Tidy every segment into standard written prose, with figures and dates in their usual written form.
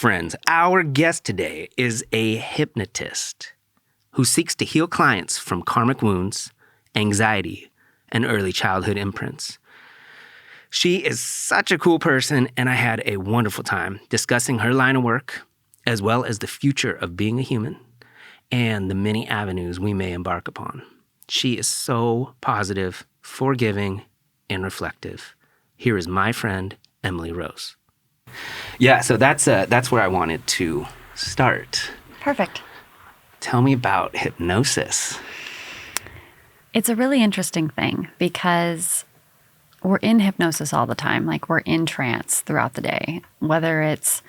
friends, our guest today is a hypnotist who seeks to heal clients from karmic wounds, anxiety, and early childhood imprints. She is such a cool person, and I had a wonderful time discussing her line of work, as well as the future of being a human and the many avenues we may embark upon. She is so positive, forgiving, and reflective. Here is my friend, Emily Rose. Yeah, so that's where I wanted to start. Perfect. Tell me about hypnosis. It's a really interesting thing because we're in hypnosis all the time. Like, we're in trance throughout the day, whether it's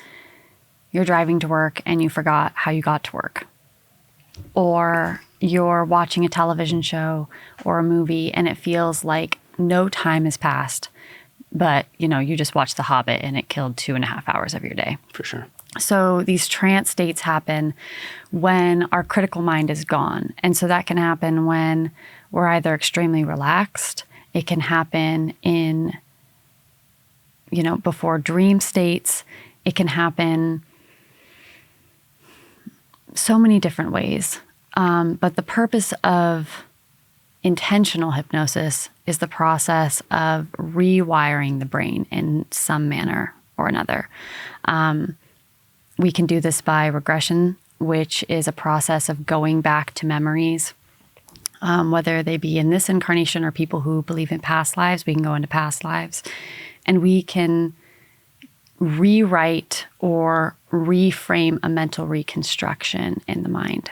you're driving to work and you forgot how you got to work, or you're watching a television show or a movie and it feels like no time has passed, but you just watched The Hobbit and it killed 2.5 hours of your day. For sure. So these trance states happen when our critical mind is gone. And so that can happen when we're either extremely relaxed. It can happen in, before dream states. It can happen so many different ways. But the purpose of intentional hypnosis is the process of rewiring the brain in some manner or another. We can do this by regression, which is a process of going back to memories, whether they be in this incarnation or people who believe in past lives. We can go into past lives, and we can rewrite or reframe a mental reconstruction in the mind.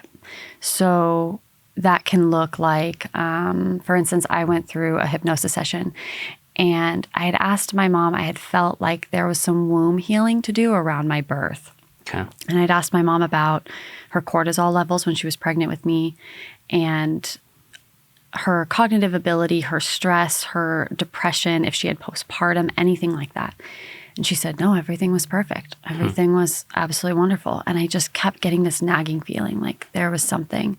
So that can look like, for instance, I went through a hypnosis session and I had asked my mom, I had felt like there was some womb healing to do around my birth. Okay. And I'd asked my mom about her cortisol levels when she was pregnant with me and her cognitive ability, her stress, her depression, if she had postpartum, anything like that. And she said, no, everything was perfect. Everything was absolutely wonderful. And I just kept getting this nagging feeling like there was something.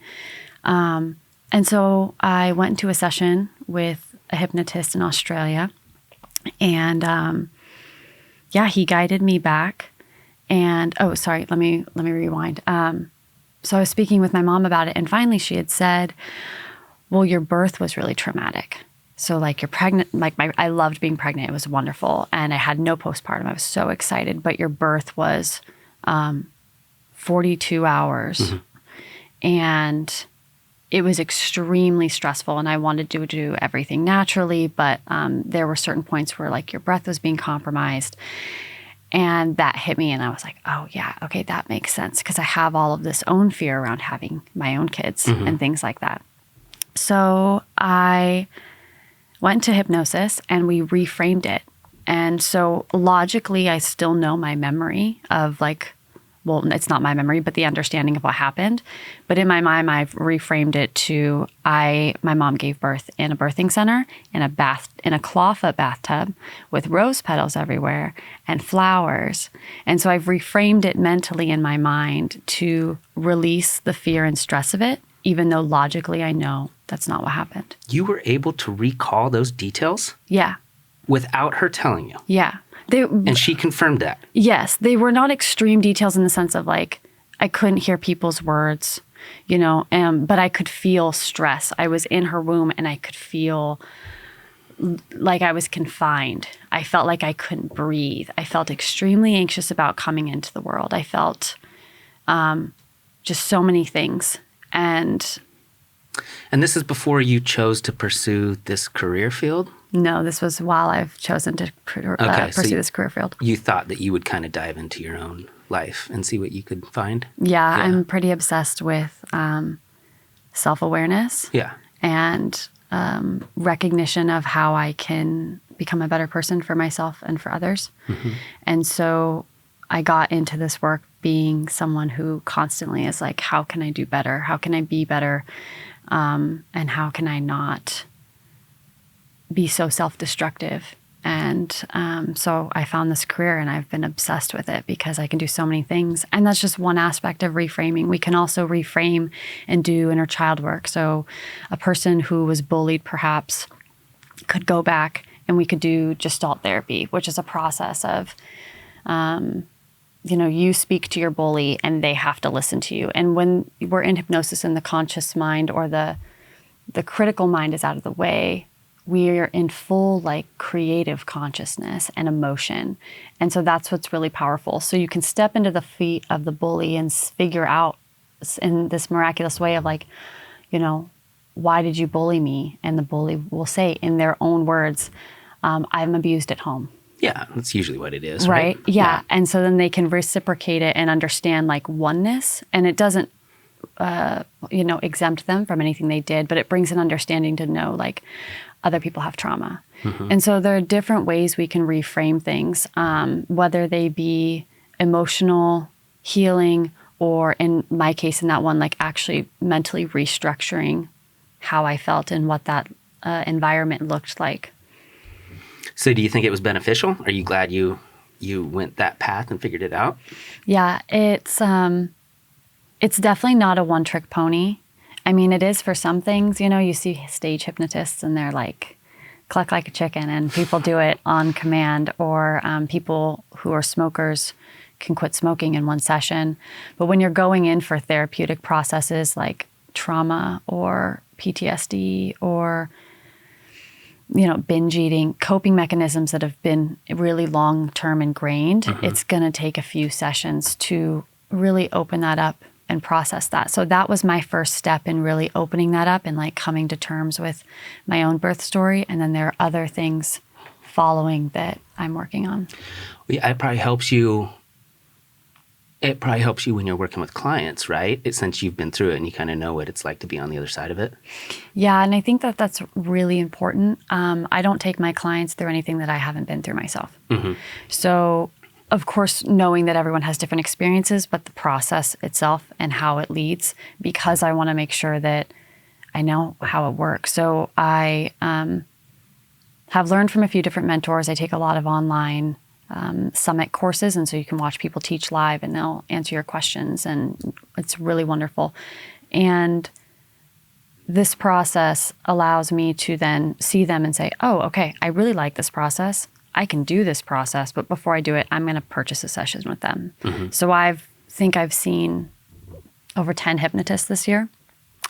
And so I went into a session with a hypnotist in Australia, and he guided me back. And let me rewind. So I was speaking with my mom about it, and finally she had said, well, your birth was really traumatic. So like, you're pregnant, I loved being pregnant. It was wonderful. And I had no postpartum. I was so excited, but your birth was 42 hours. Mm-hmm. And it was extremely stressful, and I wanted to do everything naturally, but there were certain points where like your breath was being compromised, and that hit me, and I was like, oh yeah, okay, that makes sense, because I have all of this own fear around having my own kids mm-hmm. and things like that. So I went to hypnosis and we reframed it. And so logically, I still know my memory of it's not my memory, but the understanding of what happened. But in my mind, I've reframed it to my mom gave birth in a birthing center, in a clawfoot bathtub with rose petals everywhere and flowers. And so I've reframed it mentally in my mind to release the fear and stress of it, even though logically I know that's not what happened. You were able to recall those details? Yeah. Without her telling you? Yeah. And she confirmed that? Yes. They were not extreme details in the sense of I couldn't hear people's words, but I could feel stress. I was in her womb and I could feel like I was confined. I felt like I couldn't breathe. I felt extremely anxious about coming into the world. I felt just so many things. And this is before you chose to pursue this career field? No, this was while I've chosen to pursue this career field. You thought that you would kind of dive into your own life and see what you could find? Yeah. I'm pretty obsessed with self-awareness. Yeah. And recognition of how I can become a better person for myself and for others. Mm-hmm. And so I got into this work being someone who constantly is like, how can I do better? How can I be better? And how can I not be so self-destructive? And so I found this career and I've been obsessed with it because I can do so many things. And that's just one aspect of reframing. We can also reframe and do inner child work. So a person who was bullied perhaps could go back and we could do Gestalt Therapy, which is a process of you speak to your bully and they have to listen to you. And when we're in hypnosis and the conscious mind or the critical mind is out of the way, we're in full like creative consciousness and emotion. And so that's what's really powerful. So you can step into the feet of the bully and figure out in this miraculous way of like, why did you bully me? And the bully will say in their own words, I'm abused at home. Yeah, that's usually what it is, right? right? Yeah. And so then they can reciprocate it and understand like oneness. And it doesn't, exempt them from anything they did, but it brings an understanding to know like other people have trauma. Mm-hmm. And so there are different ways we can reframe things, whether they be emotional healing or in my case, in that one, like actually mentally restructuring how I felt and what that environment looked like. So do you think it was beneficial? Are you glad you went that path and figured it out? Yeah, it's definitely not a one-trick pony. I mean, it is for some things. You see stage hypnotists and they're like, cluck like a chicken, and people do it on command, or people who are smokers can quit smoking in one session. But when you're going in for therapeutic processes like trauma or PTSD or binge eating, coping mechanisms that have been really long-term ingrained, mm-hmm. It's going to take a few sessions to really open that up and process that. So that was my first step in really opening that up and like coming to terms with my own birth story. And then there are other things following that I'm working on. Yeah, it probably helps you. It probably helps you when you're working with clients, right? Since you've been through it and you kind of know what it's like to be on the other side of it. Yeah, and I think that that's really important. I don't take my clients through anything that I haven't been through myself. Mm-hmm. So, of course, knowing that everyone has different experiences, but the process itself and how it leads, because I want to make sure that I know how it works. So I have learned from a few different mentors. I take a lot of online summit courses, and so you can watch people teach live and they'll answer your questions, and it's really wonderful. And this process allows me to then see them and say, oh, okay, I really like this process. I can do this process, but before I do it, I'm going to purchase a session with them. Mm-hmm. So I think I've seen over 10 hypnotists this year.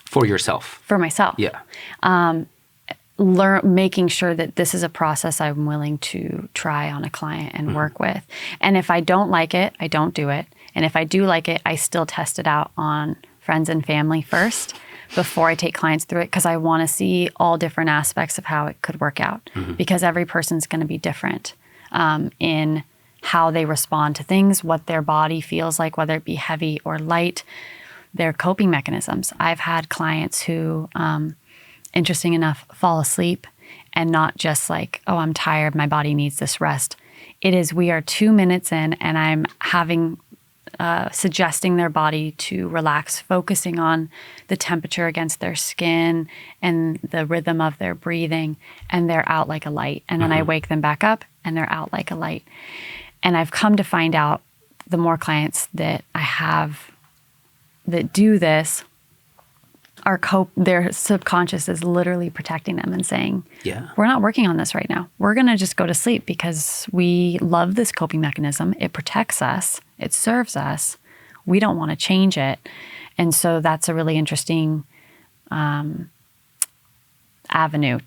For yourself? For myself. Yeah. Making sure that this is a process I'm willing to try on a client and mm-hmm. work with. And if I don't like it, I don't do it. And if I do like it, I still test it out on friends and family first before I take clients through it, because I want to see all different aspects of how it could work out, mm-hmm. because every person's going to be different in how they respond to things, what their body feels like, whether it be heavy or light, their coping mechanisms. I've had clients who, interesting enough, fall asleep and not just like, oh, I'm tired, my body needs this rest. It is, we are 2 minutes in and I'm suggesting their body to relax, focusing on the temperature against their skin and the rhythm of their breathing, and they're out like a light. And then mm-hmm. I wake them back up and they're out like a light. And I've come to find out the more clients that I have that do this, their subconscious is literally protecting them and saying, yeah, we're not working on this right now. We're going to just go to sleep because we love this coping mechanism. It protects us. It serves us. We don't want to change it. And so that's a really interesting avenue,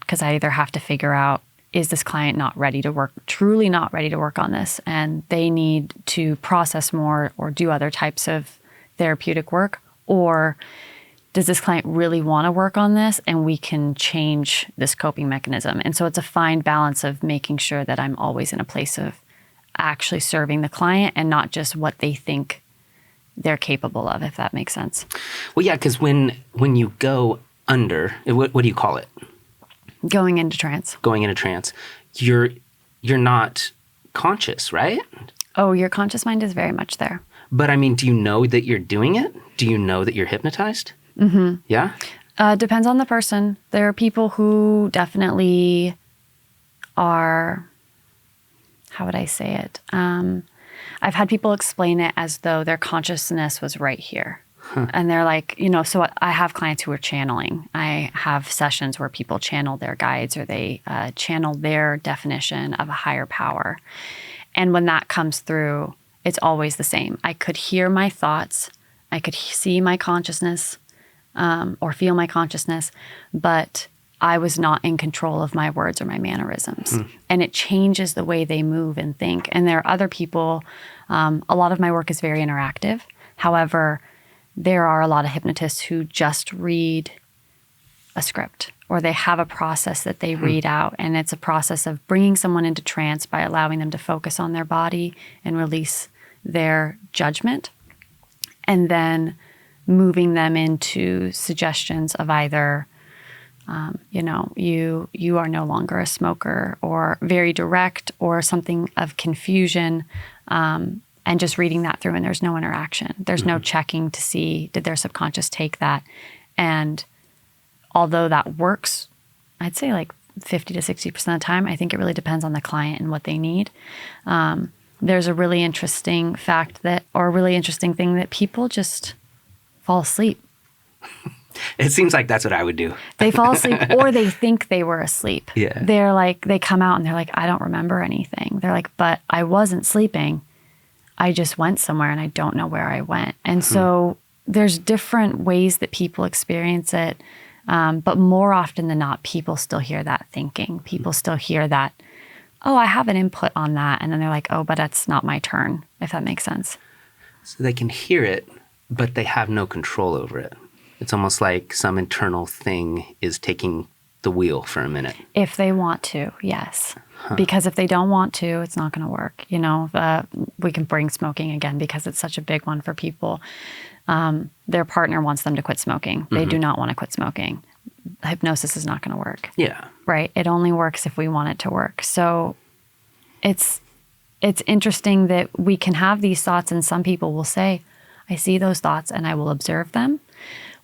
because I either have to figure out, is this client not ready to work, truly not ready to work on this, and they need to process more or do other types of therapeutic work, or does this client really want to work on this and we can change this coping mechanism? And so it's a fine balance of making sure that I'm always in a place of actually serving the client and not just what they think they're capable of, if that makes sense. Well, yeah, because when you go under, what do you call it? Going into trance. Going into trance. You're not conscious, right? Oh, your conscious mind is very much there. But I mean, do you know that you're doing it? Do you know that you're hypnotized? Mm-hmm. Yeah? Depends on the person. There are people who definitely are, how would I say it? I've had people explain it as though their consciousness was right here. Huh. And they're like, so I have clients who are channeling. I have sessions where people channel their guides, or they channel their definition of a higher power. And when that comes through, it's always the same. I could hear my thoughts. I could see my consciousness or feel my consciousness, but I was not in control of my words or my mannerisms. And it changes the way they move and think. And there are other people, a lot of my work is very interactive. However, there are a lot of hypnotists who just read a script, or they have a process that they read out. And it's a process of bringing someone into trance by allowing them to focus on their body and release their judgment, and then moving them into suggestions of either, you are no longer a smoker, or very direct, or something of confusion, and just reading that through, and there's no interaction. There's no checking to see, did their subconscious take that? And although that works, I'd say like 50 to 60% of the time, I think it really depends on the client and what they need. There's a really interesting fact or a really interesting thing that people just fall asleep. It seems like that's what I would do. They fall asleep, or they think they were asleep. Yeah. They're like, they come out and they're like, I don't remember anything. They're like, but I wasn't sleeping. I just went somewhere and I don't know where I went. And so there's different ways that people experience it. But more often than not, people still hear that thinking. People still hear that, oh, I have an input on that. And then they're like, oh, but that's not my turn, if that makes sense. So they can hear it, but they have no control over it. It's almost like some internal thing is taking the wheel for a minute. If they want to, yes. Because if they don't want to, it's not going to work. We can bring smoking again because it's such a big one for people. Their partner wants them to quit smoking. They do not want to quit smoking. Hypnosis is not going to work. Yeah. Right? It only works if we want it to work. So it's interesting that we can have these thoughts, and some people will say, I see those thoughts and I will observe them.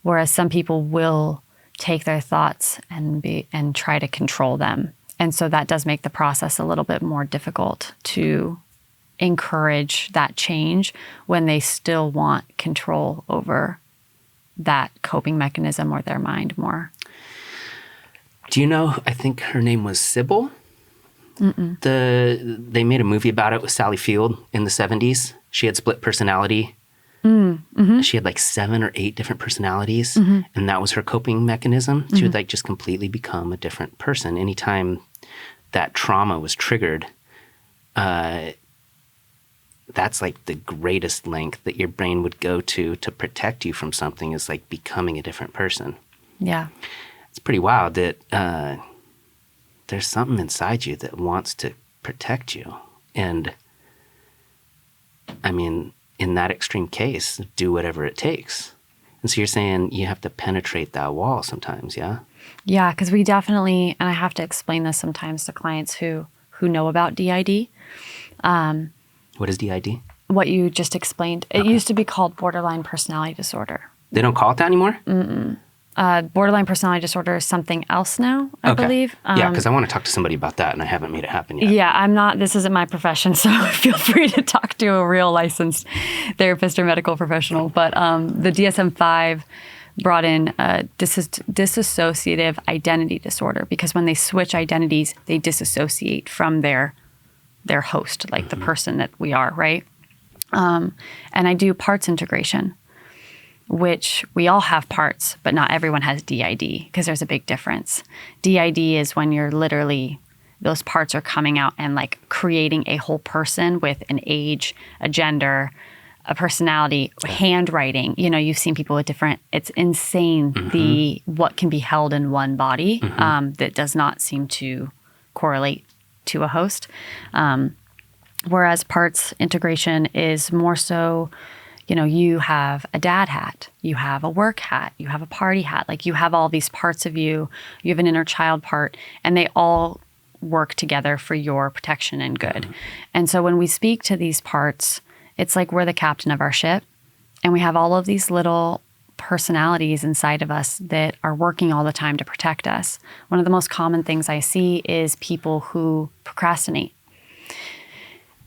Whereas some people will take their thoughts and try to control them. And so that does make the process a little bit more difficult to encourage that change when they still want control over that coping mechanism or their mind more. Do you know, I think her name was Sybil? They made a movie about it with Sally Field in the 70s. She had split personality. She had like 7 or 8 different personalities, and that was her coping mechanism. She would like just completely become a different person. Anytime that trauma was triggered, that's like the greatest length that your brain would go to protect you from something, is like becoming a different person. Yeah. It's pretty wild that there's something inside you that wants to protect you. And I mean, in that extreme case, do whatever it takes. And so you're saying you have to penetrate that wall sometimes, yeah? Yeah, because we definitely, and I have to explain this sometimes to clients who know about DID. What is DID? What you just explained. It used to be called borderline personality disorder. They don't call it that anymore? Borderline personality disorder is something else now, I believe. Yeah, because I want to talk to somebody about that, and I haven't made it happen yet. Yeah, this isn't my profession, so feel free to talk to a real licensed therapist or medical professional. But the DSM-5 brought in dissociative identity disorder, because when they switch identities, they disassociate from their host, like the person that we are, right? And I do parts integration, which we all have parts, but not everyone has DID, because there's a big difference. DID is when you're literally, those parts are coming out and like creating a whole person with an age, a gender, a personality, handwriting. You've seen people with different, it's insane what can be held in one body that does not seem to correlate to a host. Whereas parts integration is more so, you have a dad hat, you have a work hat, you have a party hat, like you have all these parts of you, you have an inner child part, and they all work together for your protection and good. And so when we speak to these parts, it's like we're the captain of our ship, and we have all of these little personalities inside of us that are working all the time to protect us. One of the most common things I see is people who procrastinate.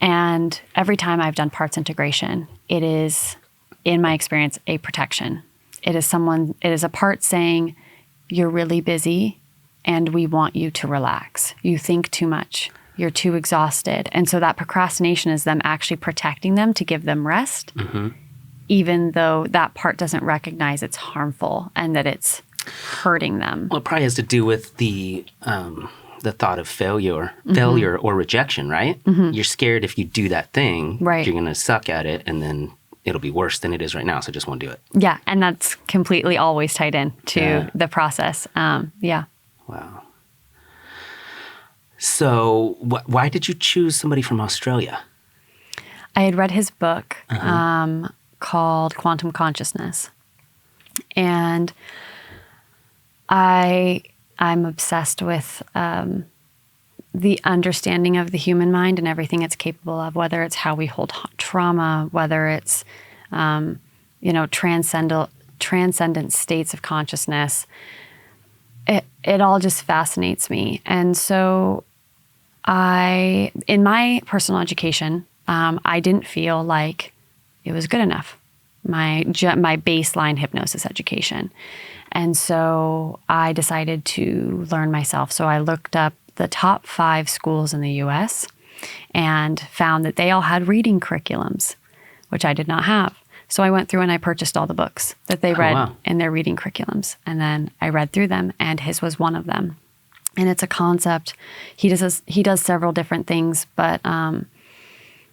And every time I've done parts integration, it is, in my experience, a protection. It is a part saying, you're really busy and we want you to relax. You think too much. you're too exhausted. And so that procrastination is them actually protecting them to give them rest, even though that part doesn't recognize it's harmful and that it's hurting them. Well, it probably has to do with the thought of failure or rejection, right? You're scared if you do that thing, Right. you're going to suck at it, and then it'll be worse than it is right now, so just won't do it. Yeah, and that's completely always tied in to the process. Yeah. Wow. So why did you choose somebody from Australia? I had read his book called Quantum Consciousness. And I'm obsessed with the understanding of the human mind and everything it's capable of, whether it's how we hold trauma, whether it's, transcendent states of consciousness. It all just fascinates me. And so in my personal education, I didn't feel like it was good enough, my baseline hypnosis education. And so I decided to learn myself. So I looked up the top 5 schools in the US and found that they all had reading curriculums, which I did not have. So I went through and I purchased all the books that they read in their reading curriculums. And then I read through them, and his was one of them. And it's a concept. He does several different things, but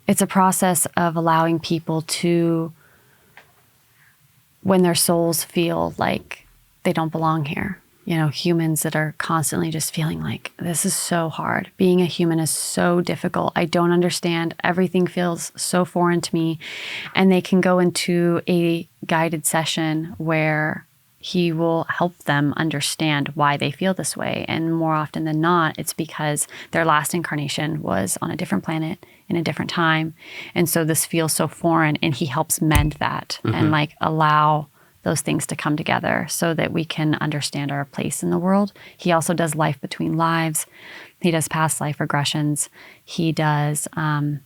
it's a process of allowing people to, when their souls feel like they don't belong here, humans that are constantly just feeling like, this is so hard. Being a human is so difficult. I don't understand. Everything feels so foreign to me. And they can go into a guided session where he will help them understand why they feel this way. And more often than not, it's because their last incarnation was on a different planet in a different time. And so this feels so foreign, and he helps mend that and allow those things to come together so that we can understand our place in the world. He also does life between lives. He does past life regressions. He does a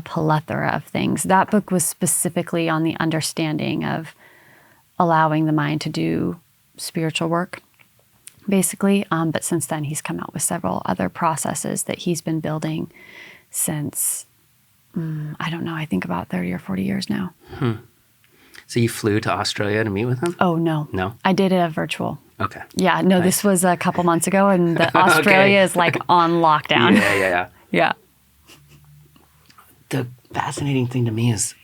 plethora of things. That book was specifically on the understanding of allowing the mind to do spiritual work, basically. But since then, he's come out with several other processes that he's been building since, I don't know, I think about 30 or 40 years now. So you flew to Australia to meet with him? Oh, no. No? I did it virtual. Okay. Yeah, no, Nice. This was a couple months ago, and Australia is like on lockdown. Yeah. Yeah. The fascinating thing to me is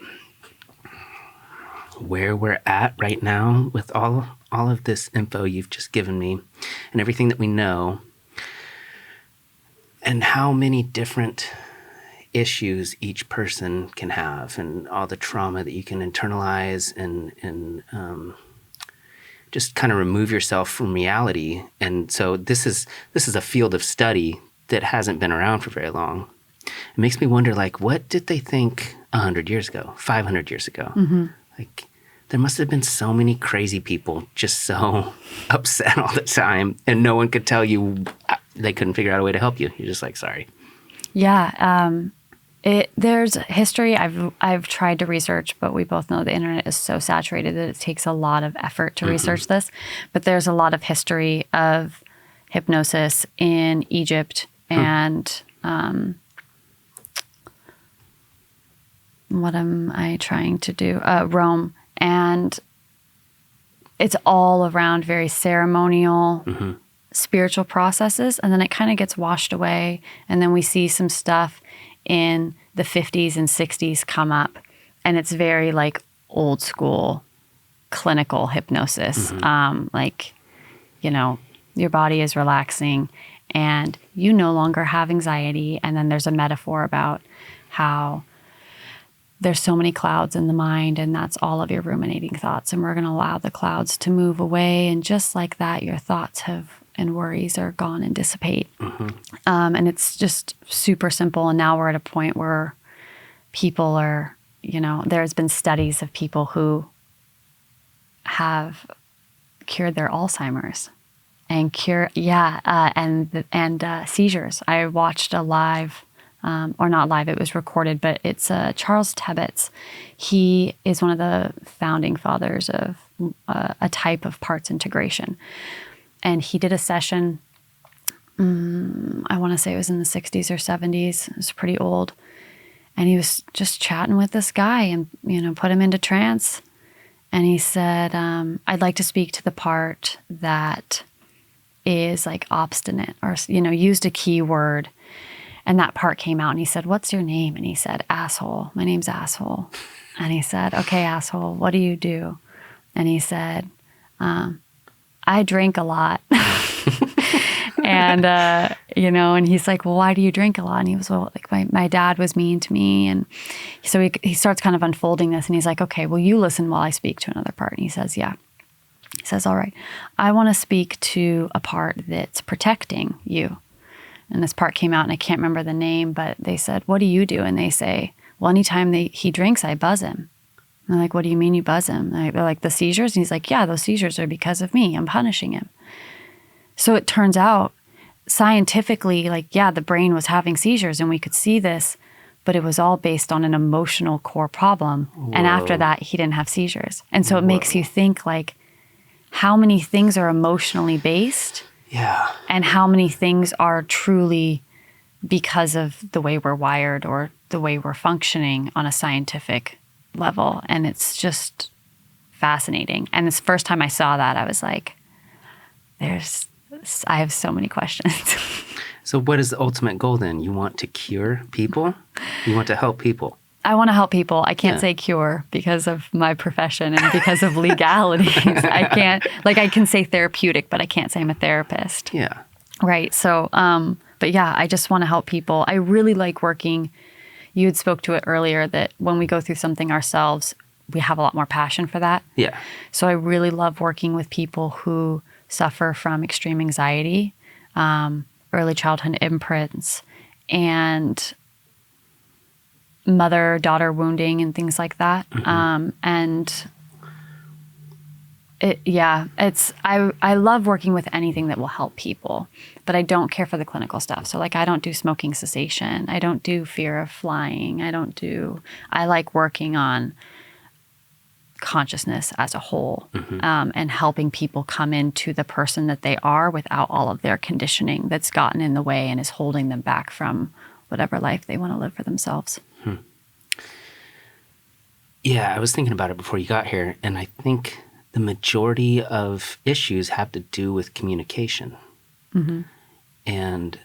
where we're at right now with all of this info you've just given me and everything that we know, and how many different issues each person can have, and all the trauma that you can internalize and just kind of remove yourself from reality. And so this is a field of study that hasn't been around for very long. It makes me wonder, like, what did they think 100 years ago, 500 years ago? Like, there must have been so many crazy people just so upset all the time, and no one could tell you. They couldn't figure out a way to help you. You're just like, sorry. Yeah. There's history I've tried to research, but we both know the internet is so saturated that it takes a lot of effort to research this. But there's a lot of history of hypnosis in Egypt and what am I trying to do? Rome. And it's all around very ceremonial, spiritual processes. And then it kind of gets washed away. And then we see some stuff in the 50s and 60s come up, and it's very like old school clinical hypnosis. Your body is relaxing and you no longer have anxiety. And then there's a metaphor about how there's so many clouds in the mind, and that's all of your ruminating thoughts. And we're going to allow the clouds to move away. And just like that, your thoughts and worries are gone and dissipate. And it's just super simple. And now we're at a point where people are, there's been studies of people who have cured their Alzheimer's and seizures. I watched a live, or not live, it was recorded, but it's Charles Tebbets. He is one of the founding fathers of a type of parts integration. And he did a session I want to say it was in the 60s or 70s. It was pretty old. And he was just chatting with this guy and, put him into trance. And he said, I'd like to speak to the part that is like obstinate or, used a key word. And that part came out and he said, what's your name? And he said, asshole. My name's Asshole. And he said, okay, asshole, what do you do? And he said, I drink a lot. And, and he's like, well, why do you drink a lot? And he was, well, like my dad was mean to me. And so he starts kind of unfolding this and he's like, okay, well, you listen while I speak to another part. And he says, yeah. He says, all right, I want to speak to a part that's protecting you. And this part came out and I can't remember the name, but they said, what do you do? And they say, well, anytime he drinks, I buzz him. And they're like, what do you mean you buzz him? And they're like, the seizures? And he's like, yeah, those seizures are because of me. I'm punishing him. So it turns out scientifically, the brain was having seizures and we could see this, but it was all based on an emotional core problem. Whoa. And after that, he didn't have seizures. And so it makes you think how many things are emotionally based? Yeah. And how many things are truly because of the way we're wired or the way we're functioning on a scientific level. And it's just fascinating. And this first time I saw that, I was like, I have so many questions. So what is the ultimate goal then? You want to cure people? You want to help people? I want to help people. I can't say cure because of my profession and because of legalities. I can't, I can say therapeutic, but I can't say I'm a therapist. Yeah. Right. So, but yeah, I just want to help people. I really like working. You had spoke to it earlier that when we go through something ourselves, we have a lot more passion for that. Yeah. So I really love working with people who suffer from extreme anxiety, early childhood imprints, and mother-daughter wounding and things like that. Mm-hmm. I love working with anything that will help people, but I don't care for the clinical stuff. So I don't do smoking cessation. I don't do fear of flying. I like working on consciousness as a whole, and helping people come into the person that they are without all of their conditioning that's gotten in the way and is holding them back from whatever life they want to live for themselves. Yeah, I was thinking about it before you got here, and I think the majority of issues have to do with communication. Mm-hmm. And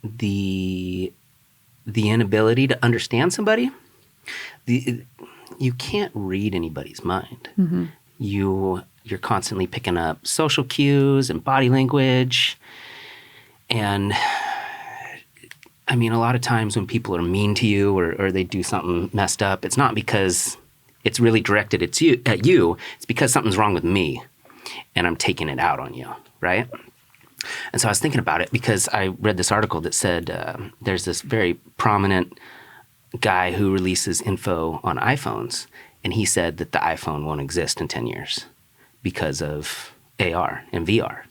the inability to understand somebody. You can't read anybody's mind. Mm-hmm. You're constantly picking up social cues and body language. And I mean, a lot of times when people are mean to you or they do something messed up, it's not because it's really directed at you. It's because something's wrong with me and I'm taking it out on you, right? And so I was thinking about it because I read this article that said there's this very prominent guy who releases info on iPhones, and he said that the iPhone won't exist in 10 years because of AR and VR.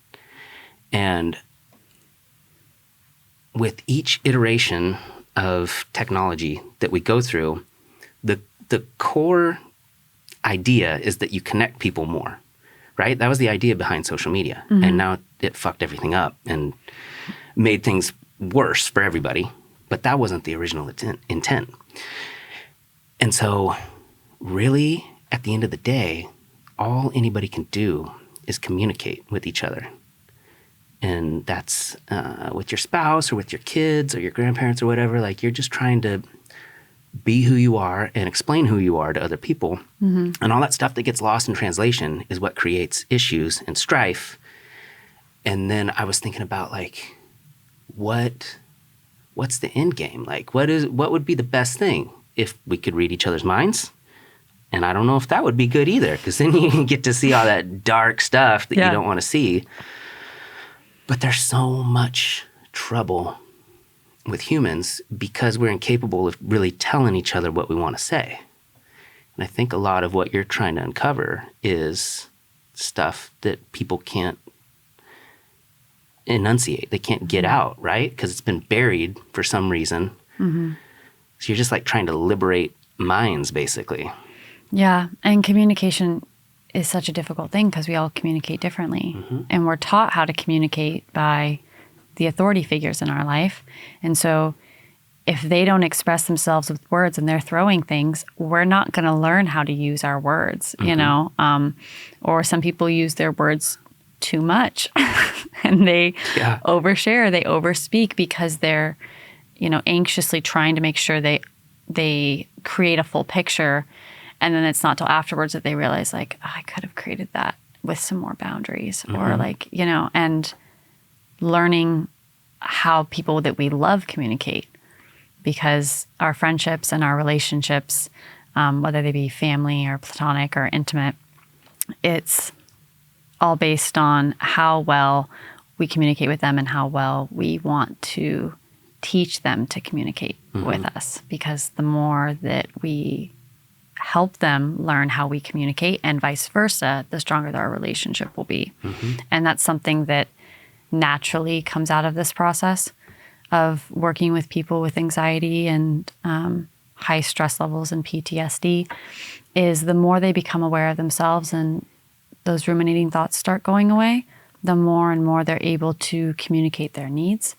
And with each iteration of technology that we go through, the core idea is that you connect people more, right? That was the idea behind social media. Mm-hmm. And now it fucked everything up and made things worse for everybody. But that wasn't the original intent. And so really, at the end of the day, all anybody can do is communicate with each other. And that's with your spouse or with your kids or your grandparents or whatever. You're just trying to be who you are and explain who you are to other people. Mm-hmm. And all that stuff that gets lost in translation is what creates issues and strife. And then I was thinking about what's the end game? What would be the best thing if we could read each other's minds? And I don't know if that would be good either, because then you get to see all that dark stuff that you don't want to see. But there's so much trouble with humans because we're incapable of really telling each other what we want to say. And I think a lot of what you're trying to uncover is stuff that people can't enunciate. They can't get out, right? Because it's been buried for some reason. Mm-hmm. So you're just trying to liberate minds, basically. Yeah. And communication is such a difficult thing because we all communicate differently. Mm-hmm. And we're taught how to communicate by the authority figures in our life. And so if they don't express themselves with words and they're throwing things, we're not going to learn how to use our words, you know? Or some people use their words too much and they overshare, they overspeak because they're, you know, anxiously trying to make sure they create a full picture. And then it's not till afterwards that they realize, like, oh, I could have created that with some more boundaries or like, you know, and learning how people that we love communicate. Because our friendships and our relationships, whether they be family or platonic or intimate, it's all based on how well we communicate with them and how well we want to teach them to communicate with us. Because the more that we help them learn how we communicate and vice versa, the stronger our relationship will be. And that's something that naturally comes out of this process of working with people with anxiety and high stress levels and PTSD, is the more they become aware of themselves and those ruminating thoughts start going away, the more and more they're able to communicate their needs,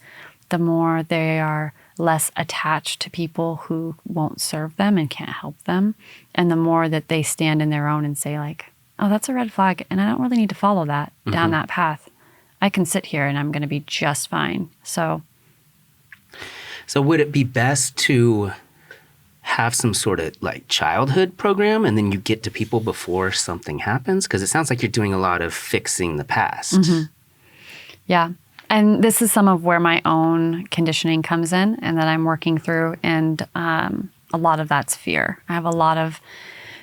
the more they are less attached to people who won't serve them and can't help them, and the more that they stand in their own and say, like, oh, that's a red flag, and I don't really need to follow that down that path. I can sit here and I'm going to be just fine. So would it be best to have some sort of like childhood program and then you get to people before something happens? Because it sounds like you're doing a lot of fixing the past. Yeah. And this is some of where my own conditioning comes in and that I'm working through. And a lot of that's fear. I have a lot of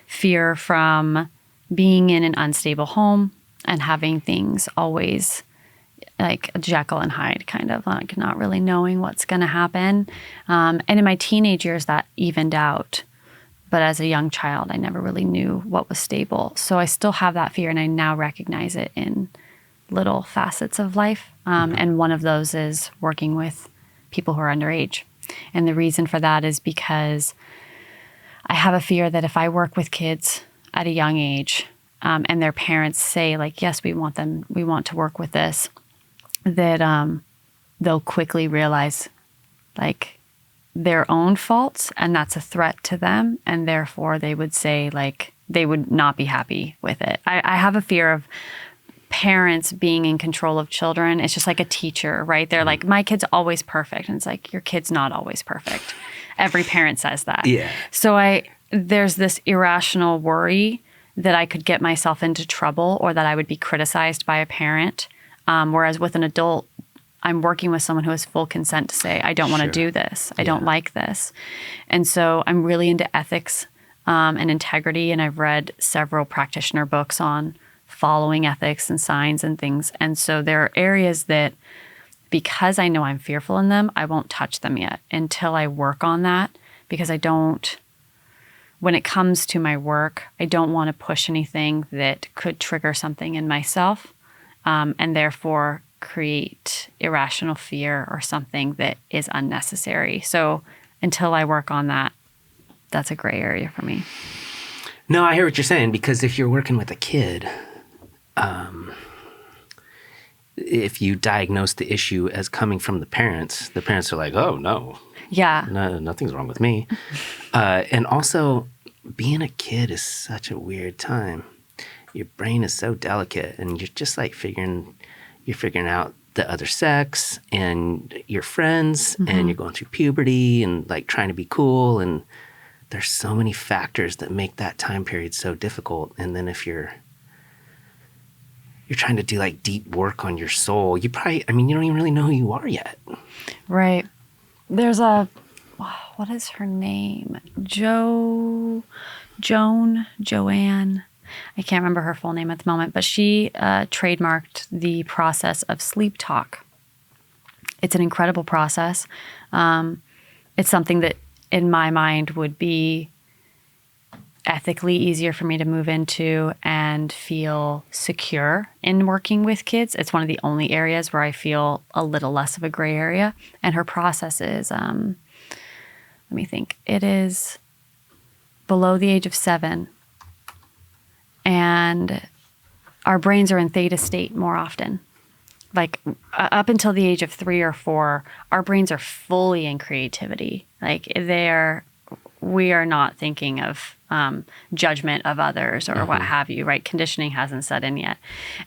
fear from being in an unstable home and having things always like a Jekyll and Hyde kind of, like not really knowing what's going to happen. And in my teenage years, that evened out. But as a young child, I never really knew what was stable. So I still have that fear, and I now recognize it in little facets of life. And one of those is working with people who are underage. And the reason for that is because I have a fear that if I work with kids at a young age, and their parents say, like, yes, we want to work with this, that they'll quickly realize like their own faults, and that's a threat to them, and therefore they would say, like, they would not be happy with it. I have a fear of parents being in control of children. It's just like a teacher, right? They're like, my kid's always perfect, and it's like, your kid's not always perfect. Every parent says that. Yeah. So there's this irrational worry that I could get myself into trouble or that I would be criticized by a parent. Whereas with an adult, I'm working with someone who has full consent to say, I don't want to do this. I don't like this. And so I'm really into ethics and integrity. And I've read several practitioner books on following ethics and signs and things. And so there are areas that, because I know I'm fearful in them, I won't touch them yet until I work on that, because when it comes to my work, I don't want to push anything that could trigger something in myself. And therefore create irrational fear or something that is unnecessary. So until I work on that, that's a gray area for me. No, I hear what you're saying, because if you're working with a kid, if you diagnose the issue as coming from the parents are like, oh, no. Yeah. No, nothing's wrong with me. And also, being a kid is such a weird time. Your brain is so delicate, and you're just like figuring out the other sex and your friends, and you're going through puberty and like trying to be cool. And there's so many factors that make that time period so difficult. And then if you're trying to do like deep work on your soul, you don't even really know who you are yet. Right. There's what is her name? Joanne. I can't remember her full name at the moment, but she trademarked the process of sleep talk. It's an incredible process. It's something that in my mind would be ethically easier for me to move into and feel secure in working with kids. It's one of the only areas where I feel a little less of a gray area. And her process is, let me think, it is below the age of 7. And our brains are in theta state more often, like up until the age of 3 or 4, our brains are fully in creativity. Like we are not thinking of judgment of others or what have you, right? Conditioning hasn't set in yet.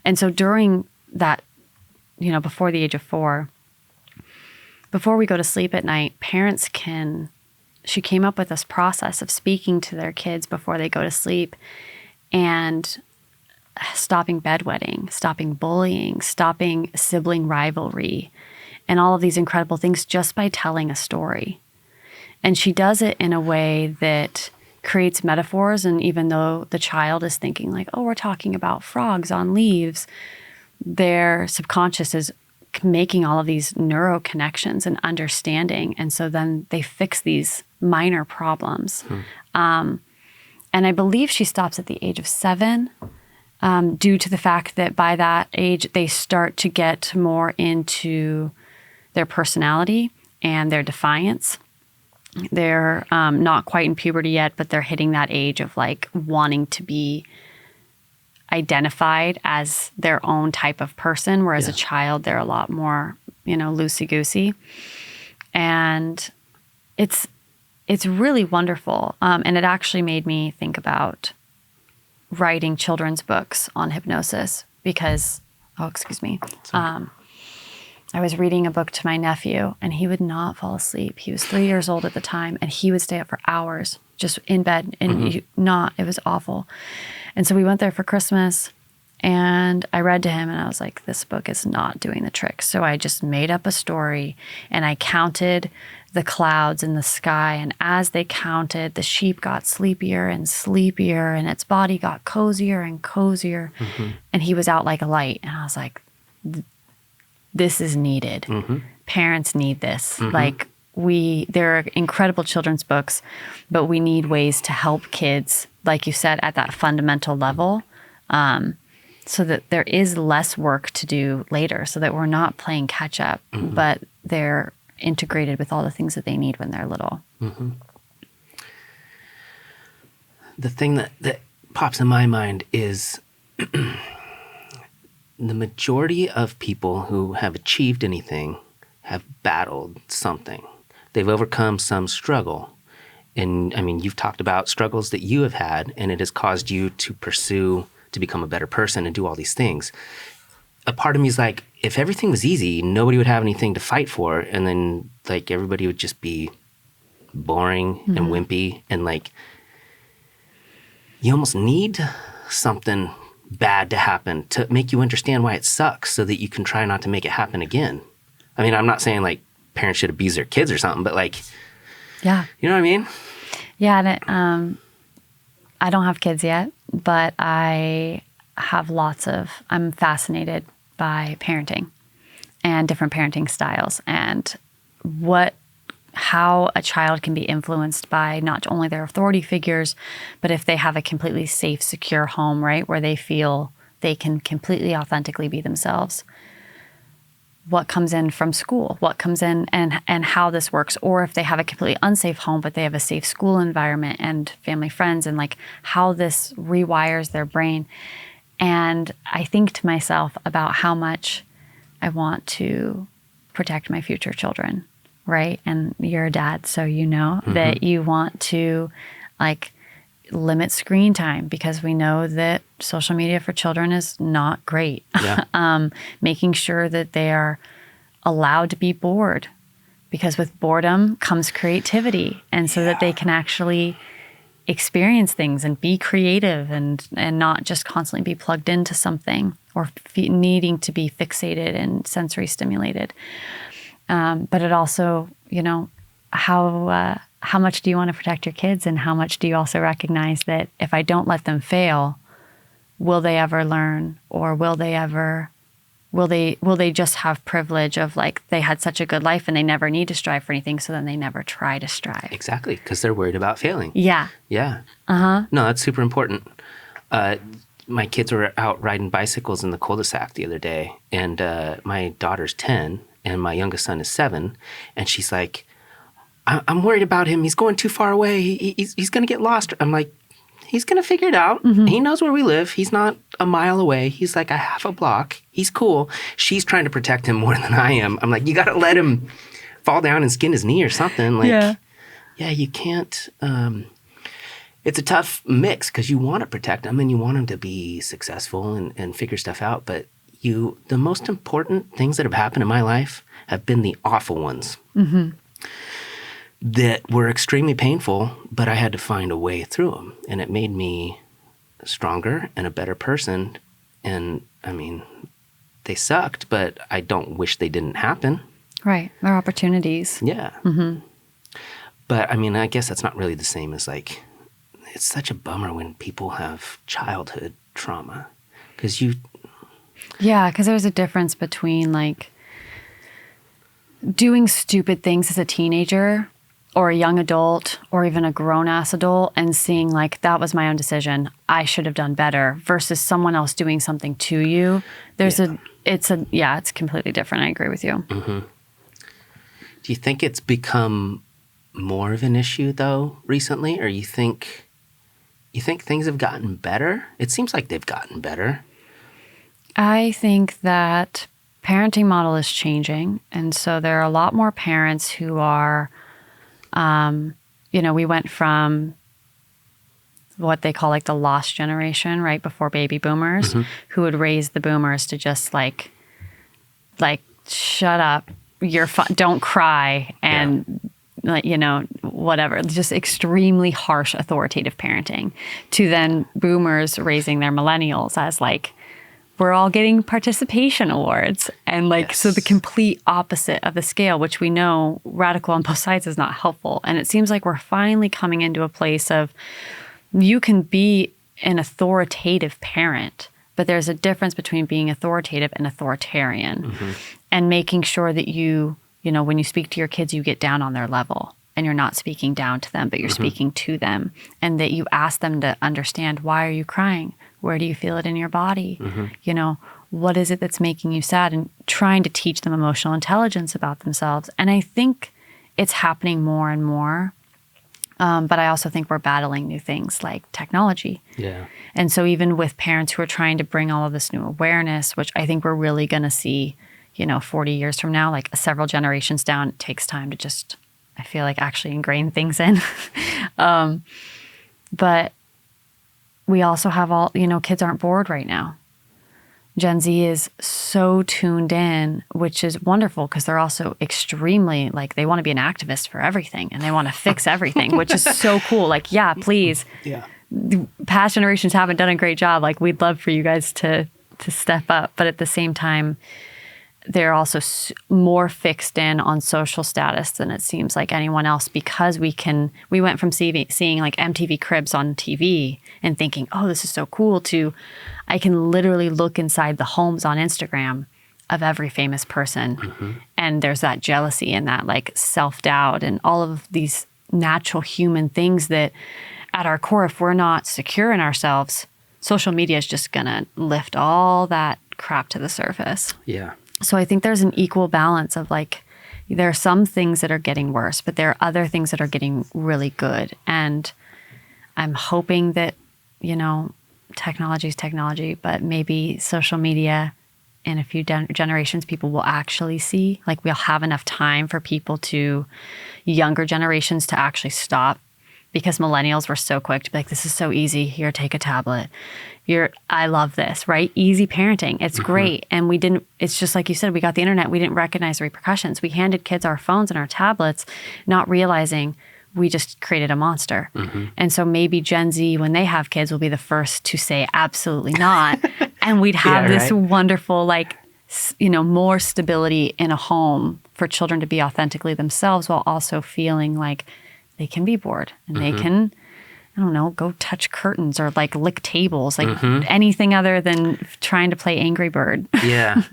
And so during that, before the age of 4, before we go to sleep at night, she came up with this process of speaking to their kids before they go to sleep and stopping bedwetting, stopping bullying, stopping sibling rivalry, and all of these incredible things just by telling a story. And she does it in a way that creates metaphors. And even though the child is thinking like, oh, we're talking about frogs on leaves, their subconscious is making all of these neuro connections and understanding. And so then they fix these minor problems. And I believe she stops at the age of 7. Due to the fact that by that age, they start to get more into their personality and their defiance. They're not quite in puberty yet, but they're hitting that age of like wanting to be identified as their own type of person, whereas a child, they're a lot more, loosey-goosey. And it's really wonderful. And it actually made me think about writing children's books on hypnosis because, I was reading a book to my nephew and he would not fall asleep. He was 3 years old at the time and he would stay up for hours just in bed and it was awful. And so we went there for Christmas and I read to him and I was like, this book is not doing the trick. So I just made up a story and I counted the clouds in the sky. And as they counted, the sheep got sleepier and sleepier and its body got cozier and cozier. And he was out like a light. And I was like, this is needed. Parents need this. Like there are incredible children's books, but we need ways to help kids, like you said, at that fundamental level, so that there is less work to do later, so that we're not playing catch up, but they're integrated with all the things that they need when they're little. The thing that pops in my mind is the majority of people who have achieved anything have battled something. They've overcome some struggle. And I mean, you've talked about struggles that you have had, and it has caused you to pursue, to become a better person and do all these things. A part of me is like, if everything was easy, nobody would have anything to fight for. And then like everybody would just be boring and wimpy. And like, you almost need something bad to happen to make you understand why it sucks so that you can try not to make it happen again. I mean, I'm not saying like parents should abuse their kids or something, but like, you know what I mean? Yeah. And I don't have kids yet, but I have I'm fascinated by parenting and different parenting styles and how a child can be influenced by not only their authority figures, but if they have a completely safe, secure home, right, where they feel they can completely authentically be themselves. What comes in from school, what comes in and how this works, or if they have a completely unsafe home, but they have a safe school environment and family friends, and like how this rewires their brain. And I think to myself about how much I want to protect my future children, right? And you're a dad, so you know that you want to like limit screen time because we know that social media for children is not great. Yeah. Making sure that they are allowed to be bored because with boredom comes creativity. And so that they can actually experience things and be creative and not just constantly be plugged into something or needing to be fixated and sensory stimulated. But it also, how much do you want to protect your kids and how much do you also recognize that if I don't let them fail, will they ever learn or will they just have privilege of like they had such a good life and they never need to strive for anything, so then they never try to strive. Exactly, because they're worried about failing. Yeah. Yeah. No, that's super important. My kids were out riding bicycles in the cul-de-sac the other day, and my daughter's 10 and my youngest son is 7, and she's like, I'm worried about him. He's going too far away. He's going to get lost. I'm like, he's going to figure it out. He knows where we live. He's not a mile away. He's like a half a block. He's cool. She's trying to protect him more than I am. I'm like, you got to let him fall down and skin his knee or something. Like, yeah, you can't. It's a tough mix because you want to protect him and you want him to be successful and figure stuff out. But the most important things that have happened in my life have been the awful ones. Mm-hmm. That were extremely painful, but I had to find a way through them. And it made me stronger and a better person. And I mean, they sucked, but I don't wish they didn't happen. Right. They're opportunities. Yeah. Mm-hmm. But I mean, I guess that's not really the same as like, it's such a bummer when people have childhood trauma. Because because there's a difference between like doing stupid things as a teenager or a young adult or even a grown-ass adult and seeing like, that was my own decision, I should have done better, versus someone else doing something to you. It's completely different. I agree with you. Mm-hmm. Do you think it's become more of an issue though recently, or you think things have gotten better? It seems like they've gotten better. I think that parenting model is changing, and so there are a lot more parents who are we went from what they call like the lost generation, right before baby boomers, mm-hmm. who would raise the boomers to just like shut up, you're fine, don't cry, and whatever, just extremely harsh authoritative parenting, to then boomers raising their millennials as like, we're all getting participation awards. And so the complete opposite of the scale, which we know radical on both sides is not helpful. And it seems like we're finally coming into a place of, you can be an authoritative parent, but there's a difference between being authoritative and authoritarian, mm-hmm. and making sure that when you speak to your kids, you get down on their level and you're not speaking down to them, but you're mm-hmm. speaking to them, and that you ask them to understand, why are you crying? Where do you feel it in your body? Mm-hmm. What is it that's making you sad? And trying to teach them emotional intelligence about themselves. And I think it's happening more and more. But I also think we're battling new things like technology. Yeah. And so even with parents who are trying to bring all of this new awareness, which I think we're really going to see, 40 years from now, like several generations down, it takes time to just, I feel like, actually ingrain things in. But we also have kids aren't bored right now. Gen Z is so tuned in, which is wonderful because they're also extremely, they want to be an activist for everything and they want to fix everything, which is so cool. Yeah, please. Yeah. Past generations haven't done a great job. We'd love for you guys to step up. But at the same time, they're also more fixed in on social status than it seems like anyone else, because we went from seeing MTV Cribs on TV and thinking, oh, this is so cool, to I can literally look inside the homes on Instagram of every famous person. Mm-hmm. And there's that jealousy and that self-doubt and all of these natural human things that at our core, if we're not secure in ourselves, social media is just going to lift all that crap to the surface. Yeah. So I think there's an equal balance of there are some things that are getting worse, but there are other things that are getting really good. And I'm hoping that, technology is technology, but maybe social media in a few generations, people will actually see, we'll have enough time for younger generations to actually stop. Because millennials were so quick to be this is so easy. Here, take a tablet. I love this, right? Easy parenting. It's mm-hmm. great. And it's just like you said, we got the internet. We didn't recognize the repercussions. We handed kids our phones and our tablets, not realizing we just created a monster. Mm-hmm. And so maybe Gen Z, when they have kids, will be the first to say absolutely not. And we'd have this wonderful, more stability in a home for children to be authentically themselves while also feeling they can be bored and mm-hmm. they can, I don't know, go touch curtains or lick tables, mm-hmm. anything other than trying to play Angry Bird. Yeah.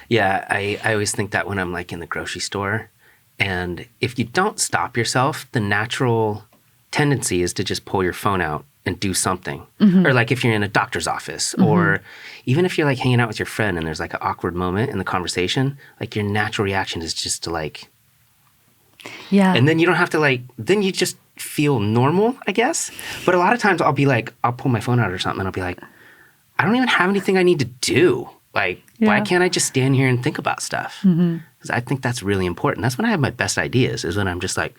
Yeah. I always think that when I'm in the grocery store, and if you don't stop yourself, the natural tendency is to just pull your phone out and do something. Mm-hmm. Or if you're in a doctor's office, mm-hmm. or even if you're hanging out with your friend and there's an awkward moment in the conversation, your natural reaction is just to yeah. And then you don't have to then you just feel normal, I guess. But a lot of times I'll be I'll pull my phone out or something and I'll be I don't even have anything I need to do. Like, why can't I just stand here and think about stuff? Because I think that's really important. That's when I have my best ideas, is when I'm just like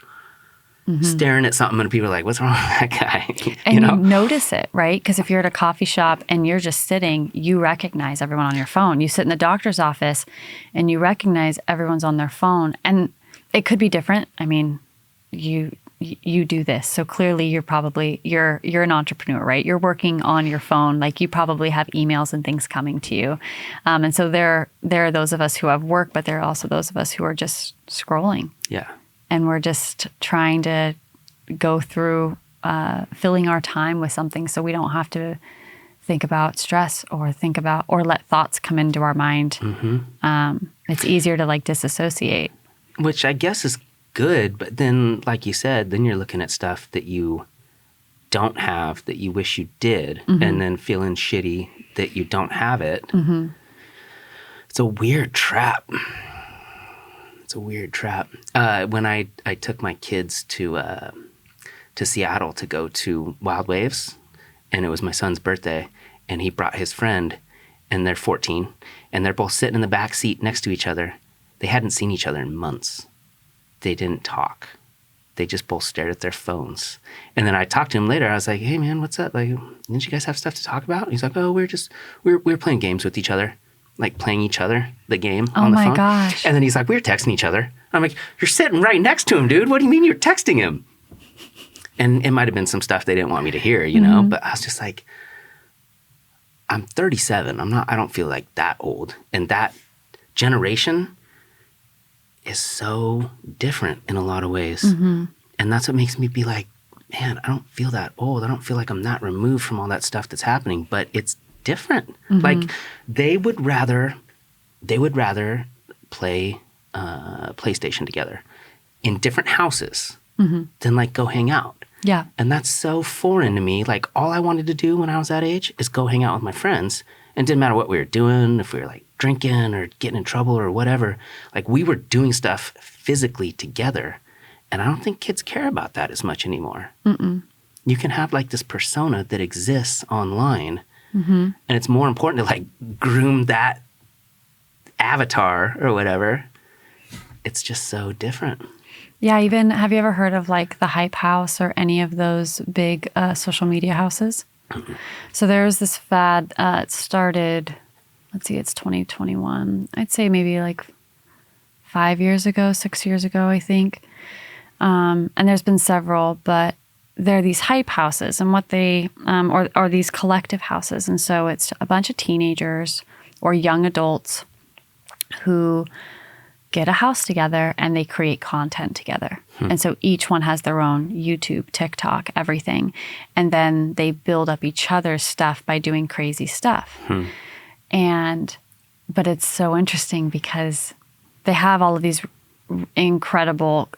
staring at something and people are like, what's wrong with that guy? And you notice it, right? Because if you're at a coffee shop and you're just sitting, you recognize everyone on your phone. You sit in the doctor's office and you recognize everyone's on their phone. And it could be different. I mean, you do this. So clearly you're an entrepreneur, right? You're working on your phone. Like, you probably have emails and things coming to you. And so there are those of us who have work, but there are also those of us who are just scrolling. Yeah. And we're just trying to go through filling our time with something so we don't have to think about stress or let thoughts come into our mind. It's easier to like disassociate. Which I guess is good, but then, like you said, then you're looking at stuff that you don't have that you wish you did, and then feeling shitty that you don't have it. It's a weird trap. When I took my kids to Seattle to go to Wild Waves, and it was my son's birthday, and he brought his friend, and they're 14, and they're both sitting in the back seat next to each other. They hadn't seen each other in months. They didn't talk. They just both stared at their phones. And then I talked to him later. I was like, hey, man, what's up? Like, didn't you guys have stuff to talk about? And he's like, oh, we're playing games with each other, like playing each other, the game on the phone. Oh, my gosh. And then he's like, we're texting each other. I'm like, you're sitting right next to him, dude. What do you mean you're texting him? And it might have been some stuff they didn't want me to hear, you know? But I was just like, I'm 37. I don't feel like that old. And that generation is so different in a lot of ways. And that's what makes me be like, man, I don't feel that old. I don't feel like I'm that removed from all that stuff that's happening, but it's different. Like, they would rather play PlayStation together in different houses than like go hang out. Yeah. And that's so foreign to me. Like, all I wanted to do when I was that age is go hang out with my friends. And it didn't matter what we were doing, if we were like drinking or getting in trouble or whatever. Like, we were doing stuff physically together. And I don't think kids care about that as much anymore. You can have like this persona that exists online. And it's more important to like groom that avatar or whatever. It's just so different. Yeah, even, have you ever heard of like the Hype House or any of those big social media houses? So there's this fad, it started, let's see, it's 2021. I'd say maybe like 6 years ago, I think. And there's been several, but there are these hype houses, and what they, or these collective houses. And so it's a bunch of teenagers or young adults who get a house together and they create content together. And so each one has their own YouTube, TikTok, everything. And then they build up each other's stuff by doing crazy stuff. But it's so interesting because they have all of these incredible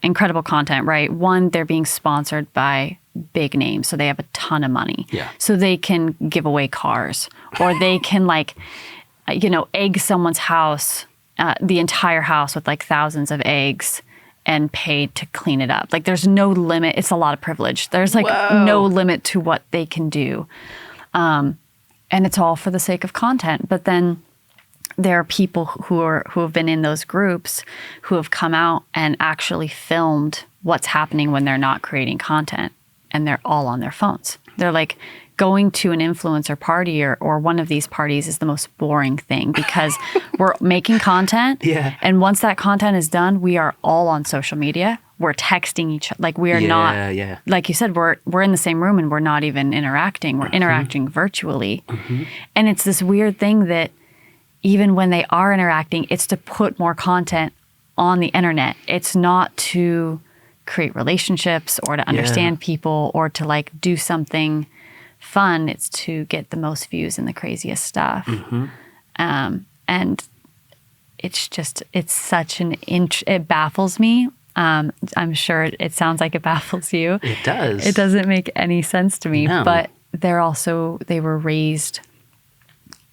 content, right? One, they're being sponsored by big names, so they have a ton of money. Yeah. So they can give away cars, or they can like, egg someone's house, the entire house with like thousands of eggs, and paid to clean it up. Like, there's no limit. It's a lot of privilege. There's like no limit to what they can do. And it's all for the sake of content. But then there are people who have been in those groups who have come out and actually filmed what's happening when they're not creating content, and they're all on their phones. They're like, going to an influencer party or one of these parties is the most boring thing because we're making content. Yeah. And once that content is done, we are all on social media. We're texting each other. Like, we are not, like you said, we're in the same room and we're not even interacting. We're interacting virtually. And it's this weird thing that even when they are interacting, it's to put more content on the internet. It's not to create relationships or to understand people or to like do something fun. It's to get the most views and the craziest stuff. And it's just, it's such it baffles me. I'm sure it sounds like it baffles you. It does. It doesn't make any sense to me, but they were raised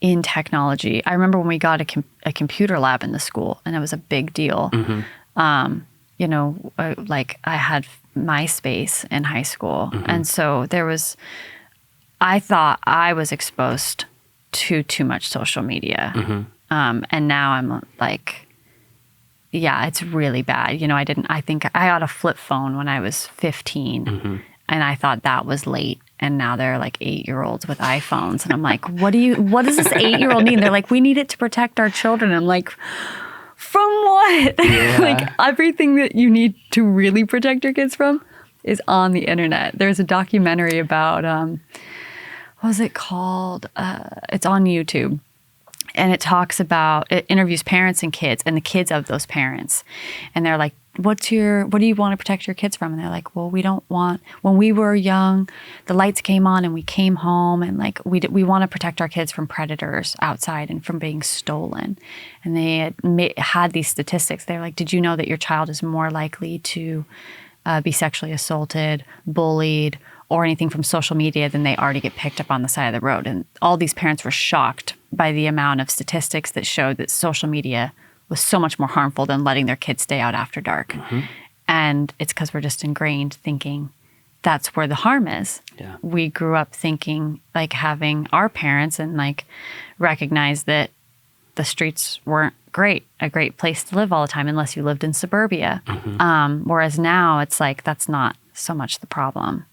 in technology. I remember when we got a computer lab in the school, and it was a big deal. Like, I had MySpace in high school. And so I thought I was exposed too much social media. And now I'm like, yeah, it's really bad. You know, I think I got a flip phone when I was 15 and I thought that was late. And now they're like 8-year-olds with iPhones. And I'm like, what does this 8-year-old need? They're like, we need it to protect our children. I'm like, from what? Yeah. Like everything that you need to really protect your kids from is on the internet. There's a documentary about, what was it called? It's on YouTube. And it interviews parents and kids and the kids of those parents. And they're like, what do you want to protect your kids from? And they're like, well, we don't want, when we were young, the lights came on and we came home and like, we want to protect our kids from predators outside and from being stolen. And they had these statistics. They're like, did you know that your child is more likely to be sexually assaulted, bullied, or anything from social media than they already get picked up on the side of the road? And all these parents were shocked by the amount of statistics that showed that social media was so much more harmful than letting their kids stay out after dark. And it's because we're just ingrained thinking that's where the harm is. Yeah. We grew up thinking, like, having our parents and like recognize that the streets weren't a great place to live all the time unless you lived in suburbia. Whereas now it's like, that's not so much the problem.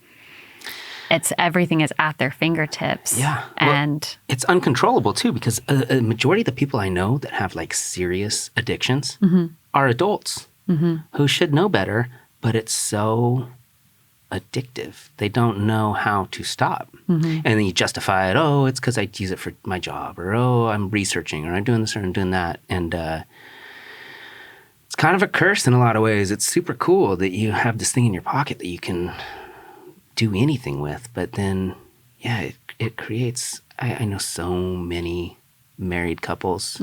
Everything is at their fingertips. Yeah. And well, it's uncontrollable too, because a majority of the people I know that have like serious addictions are adults who should know better, but it's so addictive. They don't know how to stop. And then you justify it, oh, it's because I use it for my job, or oh, I'm researching, or I'm doing this, or I'm doing that. And it's kind of a curse in a lot of ways. It's super cool that you have this thing in your pocket that you can do anything with, but then, yeah, it creates, I know so many married couples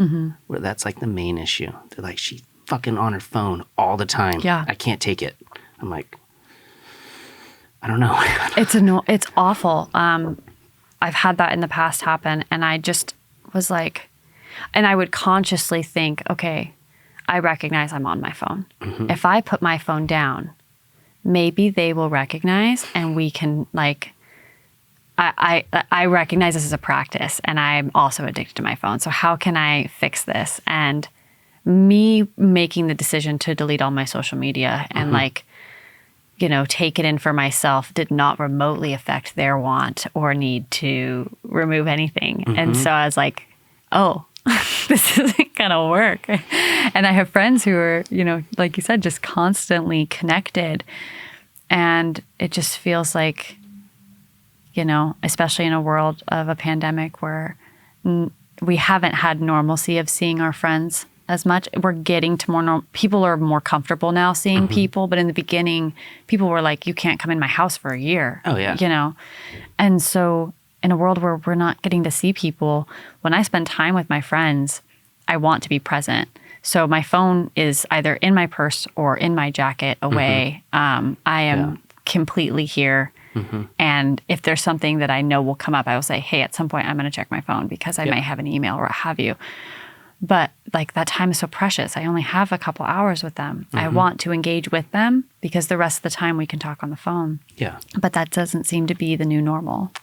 where that's like the main issue. They're like, she's fucking on her phone all the time. Yeah. I can't take it. I'm like, I don't know. It's awful. I've had that in the past happen, and I just was like, and I would consciously think, okay, I recognize I'm on my phone. If I put my phone down, maybe they will recognize, and we can like, I recognize this as a practice, and I'm also addicted to my phone. So how can I fix this? And me making the decision to delete all my social media and like, you know, take it in for myself did not remotely affect their want or need to remove anything. And so I was like, oh, this isn't going to work. And I have friends who are, you know, like you said, just constantly connected. And it just feels like, you know, especially in a world of a pandemic where we haven't had normalcy of seeing our friends as much. We're getting to more normal. People are more comfortable now seeing people. But in the beginning, people were like, you can't come in my house for a year. Oh, yeah. You know? And so in a world where we're not getting to see people, when I spend time with my friends, I want to be present. So my phone is either in my purse or in my jacket away. I am completely here. And if there's something that I know will come up, I will say, hey, at some point I'm going to check my phone because I might have an email or what have you. But like that time is so precious. I only have a couple hours with them. I want to engage with them because the rest of the time we can talk on the phone. Yeah. But that doesn't seem to be the new normal.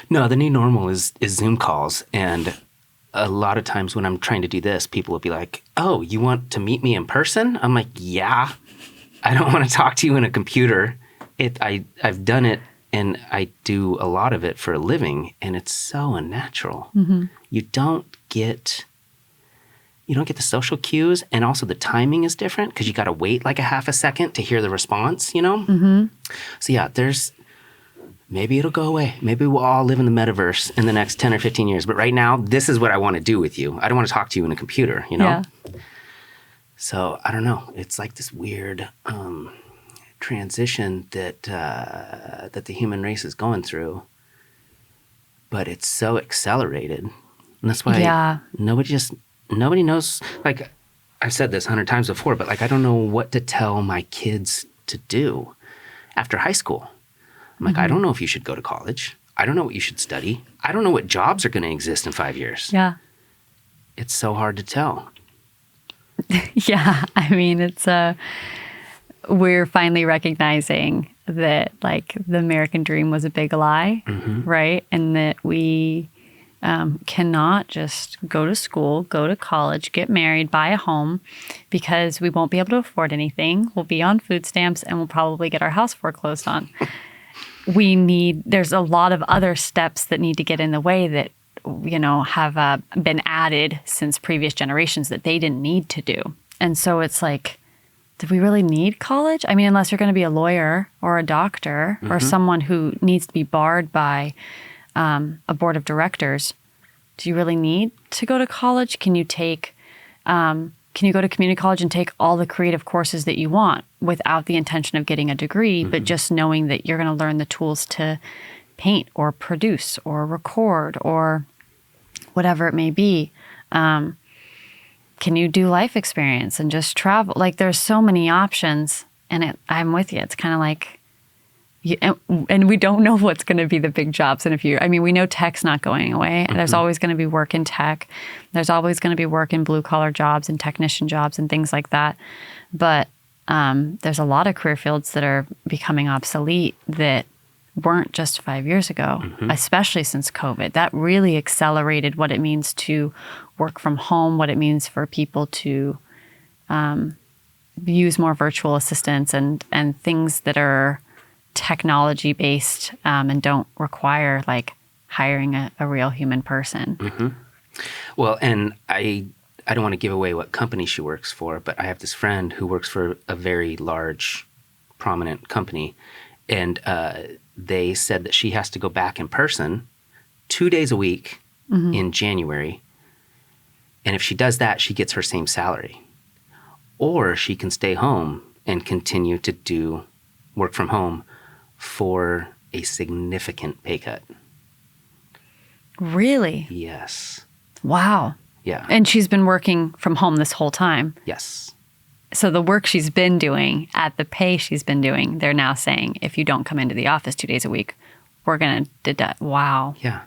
No, the new normal is Zoom calls. And a lot of times when I'm trying to do this, people will be like, oh, you want to meet me in person? I'm like, yeah. I don't want to talk to you in a computer. I've done it, and I do a lot of it for a living, and it's so unnatural. You don't get the social cues, and also the timing is different because you got to wait like a half a second to hear the response, you know? So yeah, maybe it'll go away. Maybe we'll all live in the metaverse in the next 10 or 15 years. But right now, this is what I want to do with you. I don't want to talk to you in a computer, you know? Yeah. So I don't know. It's like this weird transition that the human race is going through. But it's so accelerated. And that's why nobody knows. Like, I've said this 100 times before, but like, I don't know what to tell my kids to do after high school. I'm like, I don't know if you should go to college. I don't know what you should study. I don't know what jobs are going to exist in 5 years. Yeah. It's so hard to tell. Yeah. I mean, we're finally recognizing that like the American dream was a big lie, right? And that we cannot just go to school, go to college, get married, buy a home, because we won't be able to afford anything. We'll be on food stamps and we'll probably get our house foreclosed on. There's a lot of other steps that need to get in the way that, have been added since previous generations that they didn't need to do. And so it's like, do we really need college? I mean, unless you're going to be a lawyer or a doctor or someone who needs to be barred by a board of directors, do you really need to go to college? Can you go to community college and take all the creative courses that you want without the intention of getting a degree, but just knowing that you're going to learn the tools to paint or produce or record or whatever it may be? Can you do life experience and just travel? Like, there's so many options, and I'm with you. It's kind of like, and we don't know what's going to be the big jobs in a few years. I mean, we know tech's not going away. There's always going to be work in tech. There's always going to be work in blue-collar jobs and technician jobs and things like that. But there's a lot of career fields that are becoming obsolete that weren't just 5 years ago, especially since COVID. That really accelerated what it means to work from home, what it means for people to use more virtual assistants and things that are technology-based and don't require like hiring a real human person. Well, and I don't want to give away what company she works for, but I have this friend who works for a very large, prominent company, and they said that she has to go back in person 2 days a week in January. And if she does that, she gets her same salary. Or she can stay home and continue to do work from home for a significant pay cut. Really? Yes. Wow. Yeah. And she's been working from home this whole time. Yes. So the work she's been doing at the pay she's been doing, they're now saying, if you don't come into the office 2 days a week, we're going to deduct. Wow. Yeah.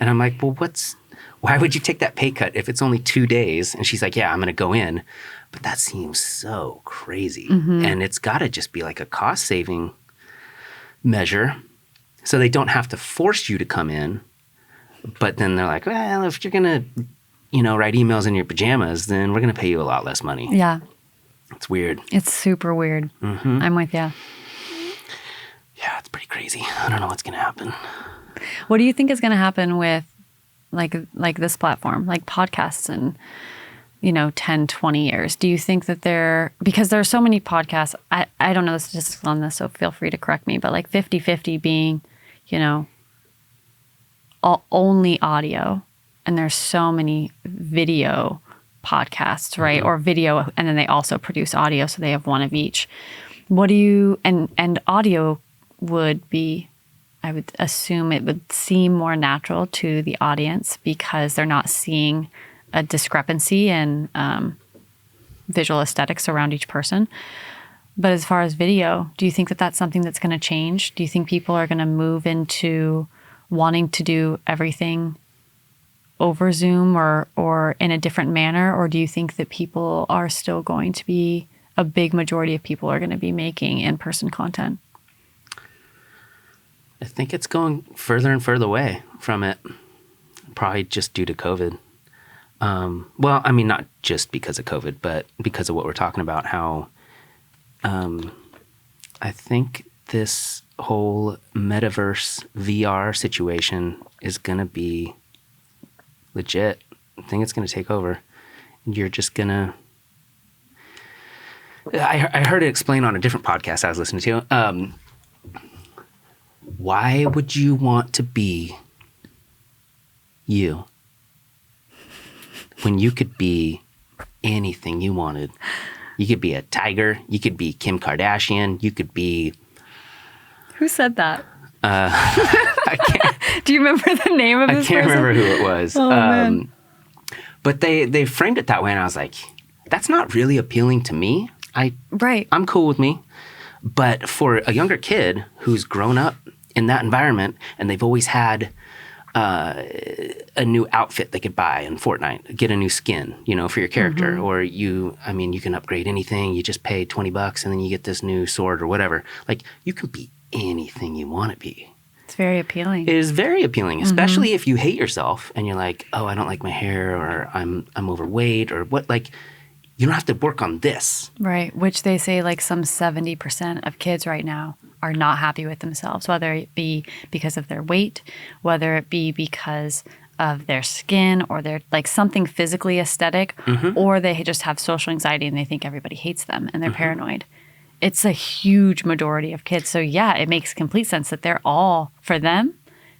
And I'm like, well, why would you take that pay cut if it's only 2 days? And she's like, yeah, I'm going to go in. But that seems so crazy. And it's got to just be like a cost saving measure. So they don't have to force you to come in. But then they're like, well, if you're going to, write emails in your pajamas, then we're going to pay you a lot less money. Yeah. It's weird. It's super weird. I'm with you. Yeah, it's pretty crazy. I don't know what's going to happen. What do you think is going to happen with like this platform, like podcasts in, 10, 20 years? Do you think that because there are so many podcasts, I don't know the statistics on this, so feel free to correct me, but like 50-50 being, only audio, and there's so many video podcasts, right? Or video, and then they also produce audio, so they have one of each. What do you, and audio would be, I would assume it would seem more natural to the audience because they're not seeing a discrepancy in visual aesthetics around each person. But as far as video, do you think that that's something that's going to change? Do you think people are going to move into wanting to do everything over Zoom or in a different manner? Or do you think that people are still going to be, a big majority of people are going to be making in-person content? I think it's going further and further away from it, probably just due to COVID. Well, I mean, not just because of COVID, but because of what we're talking about, how I think this whole metaverse VR situation is going to be legit. I think it's going to take over. You're just going to... I heard it explained on a different podcast I was listening to. Why would you want to be you when you could be anything you wanted? You could be a tiger. You could be Kim Kardashian. You could be... Who said that? I can't... Do you remember the name of this person? I can't remember who it was. Oh, man. But they framed it that way, and I was like, that's not really appealing to me. Right. I'm cool with me. But for a younger kid who's grown up in that environment and they've always had a new outfit they could buy in Fortnite, get a new skin, for your character, or you can upgrade anything. You just pay $20 and then you get this new sword or whatever. Like, you can be anything you want to be. It's very appealing. It is very appealing, especially if you hate yourself and you're like, oh, I don't like my hair, or I'm overweight, or what. Like, you don't have to work on this. Right. Which they say like some 70% of kids right now are not happy with themselves, whether it be because of their weight, whether it be because of their skin, or they're like something physically aesthetic, or they just have social anxiety and they think everybody hates them and they're paranoid. It's a huge majority of kids. So yeah, it makes complete sense that they're all, for them,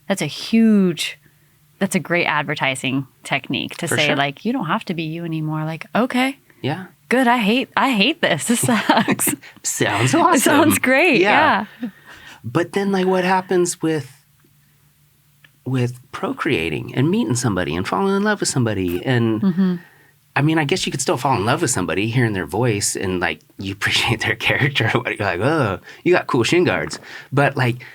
that's a great advertising technique to say like, you don't have to be you anymore. Like, okay. Yeah. Good. I hate this. This sucks. Sounds awesome. It sounds great. Yeah. But then like what happens with procreating and meeting somebody and falling in love with somebody? And I mean, I guess you could still fall in love with somebody, hearing their voice, and like you appreciate their character. You're like, oh, you got cool shin guards. But like,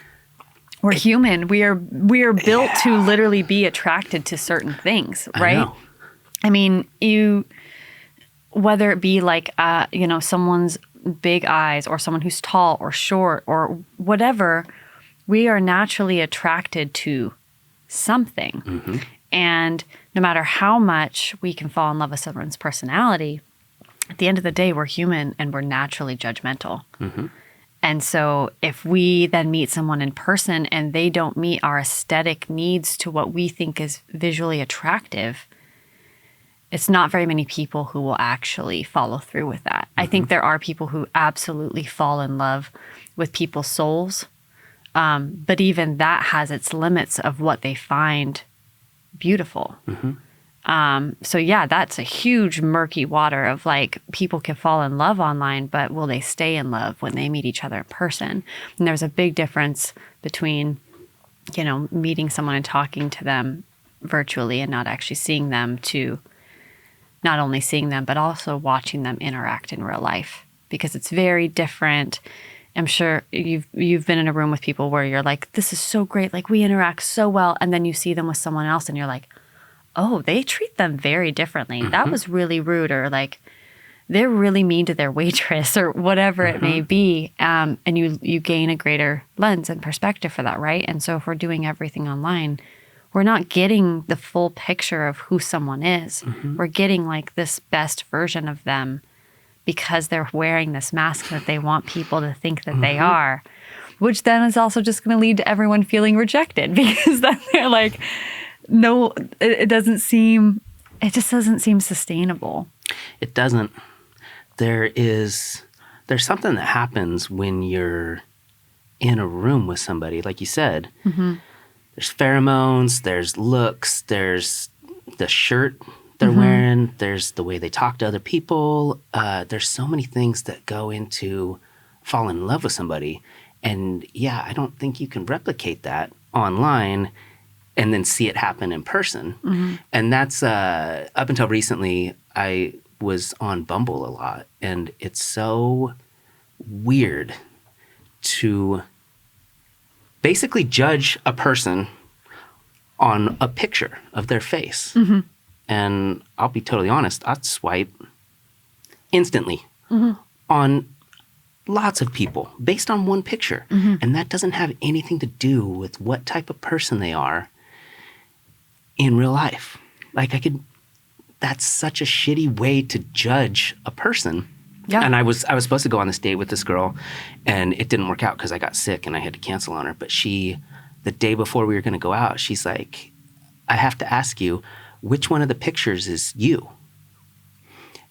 we're human. We are built to literally be attracted to certain things, right? I mean, whether it be like, someone's big eyes, or someone who's tall or short or whatever, we are naturally attracted to something. And no matter how much we can fall in love with someone's personality, at the end of the day, we're human and we're naturally judgmental. And so if we then meet someone in person and they don't meet our aesthetic needs to what we think is visually attractive, it's not very many people who will actually follow through with that. I think there are people who absolutely fall in love with people's souls. But even that has its limits of what they find beautiful. So yeah, that's a huge murky water of like, people can fall in love online, but will they stay in love when they meet each other in person? And there's a big difference between, meeting someone and talking to them virtually and not actually seeing them, to not only seeing them, but also watching them interact in real life, because it's very different. I'm sure you've been in a room with people where you're like, this is so great, like we interact so well, and then you see them with someone else and you're like, oh, they treat them very differently. That was really rude, or like they're really mean to their waitress, or whatever it may be. And you gain a greater lens and perspective for that, right? And so if we're doing everything online, we're not getting the full picture of who someone is. We're getting like this best version of them because they're wearing this mask that they want people to think that they are, which then is also just going to lead to everyone feeling rejected, because then they're like, no, it just doesn't seem sustainable. It doesn't. There's something that happens when you're in a room with somebody, like you said. There's pheromones, there's looks, there's the shirt they're wearing, there's the way they talk to other people. There's so many things that go into falling in love with somebody. And yeah, I don't think you can replicate that online and then see it happen in person. And that's, up until recently, I was on Bumble a lot. And it's so weird to basically judge a person on a picture of their face. And I'll be totally honest, I'd swipe instantly on lots of people based on one picture. And that doesn't have anything to do with what type of person they are in real life. Like that's such a shitty way to judge a person. Yeah. And I was supposed to go on this date with this girl, and it didn't work out because I got sick and I had to cancel on her. But the day before we were going to go out, she's like, I have to ask you, which one of the pictures is you?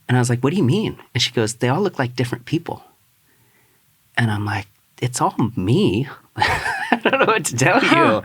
And I was like, what do you mean? And she goes, they all look like different people. And I'm like, it's all me. I don't know what to tell you.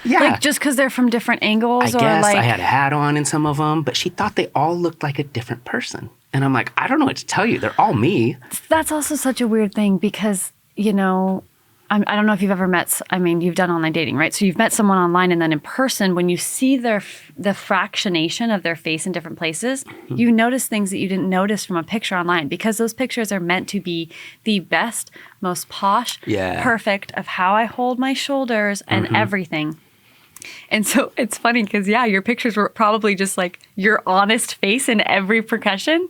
Yeah. Like just because they're from different angles? I guess like... I had a hat on in some of them, but she thought they all looked like a different person. And I'm like, I don't know what to tell you. They're all me. That's also such a weird thing because, I don't know if you've ever met, you've done online dating, right? So you've met someone online, and then in person, when you see the fractionation of their face in different places, you notice things that you didn't notice from a picture online, because those pictures are meant to be the best, most posh, perfect of how I hold my shoulders and everything. And so it's funny because, your pictures were probably just like your honest face in every percussion.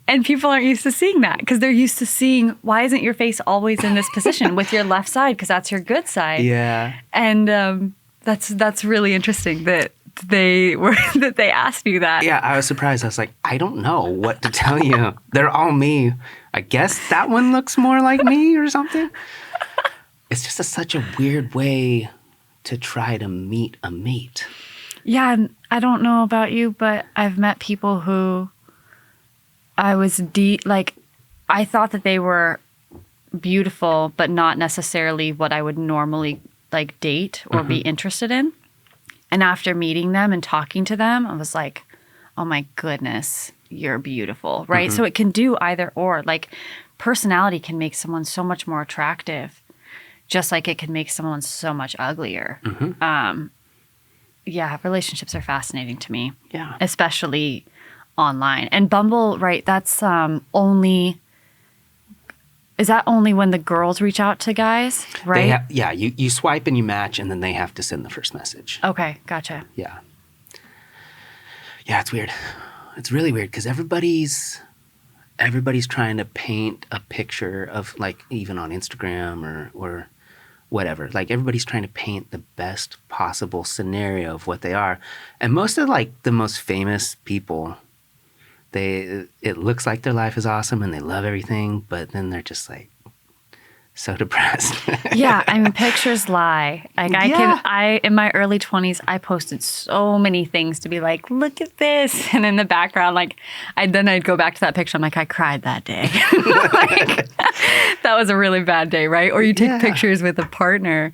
And people aren't used to seeing that because they're used to seeing, why isn't your face always in this position with your left side? Because that's your good side. Yeah. And that's really interesting that that they asked you that. Yeah, I was surprised. I was like, I don't know what to tell you. They're all me. I guess that one looks more like me or something. It's just such a weird way to try to meet a mate. Yeah, and I don't know about you, but I've met people who I thought that they were beautiful, but not necessarily what I would normally like date or be interested in. And after meeting them and talking to them, I was like, oh my goodness, you're beautiful, right? So it can do either or. Like personality can make someone so much more attractive, just like it can make someone so much uglier. Yeah, relationships are fascinating to me. Yeah. Especially online. And Bumble, right, that's only... Is that only when the girls reach out to guys, right? You swipe and you match, and then they have to send the first message. Okay, gotcha. Yeah. Yeah, it's weird. It's really weird because everybody's trying to paint a picture of, like, even on Instagram or whatever. Like, everybody's trying to paint the best possible scenario of what they are. And most of, like, the most famous people, it looks like their life is awesome and they love everything, but then they're just like so depressed. Yeah, I mean, pictures lie. Like in my early 20s, I posted so many things to be like, look at this. And in the background, like I'd go back to that picture. I'm like, I cried that day. Like, that was a really bad day, right? Or you take pictures with a partner.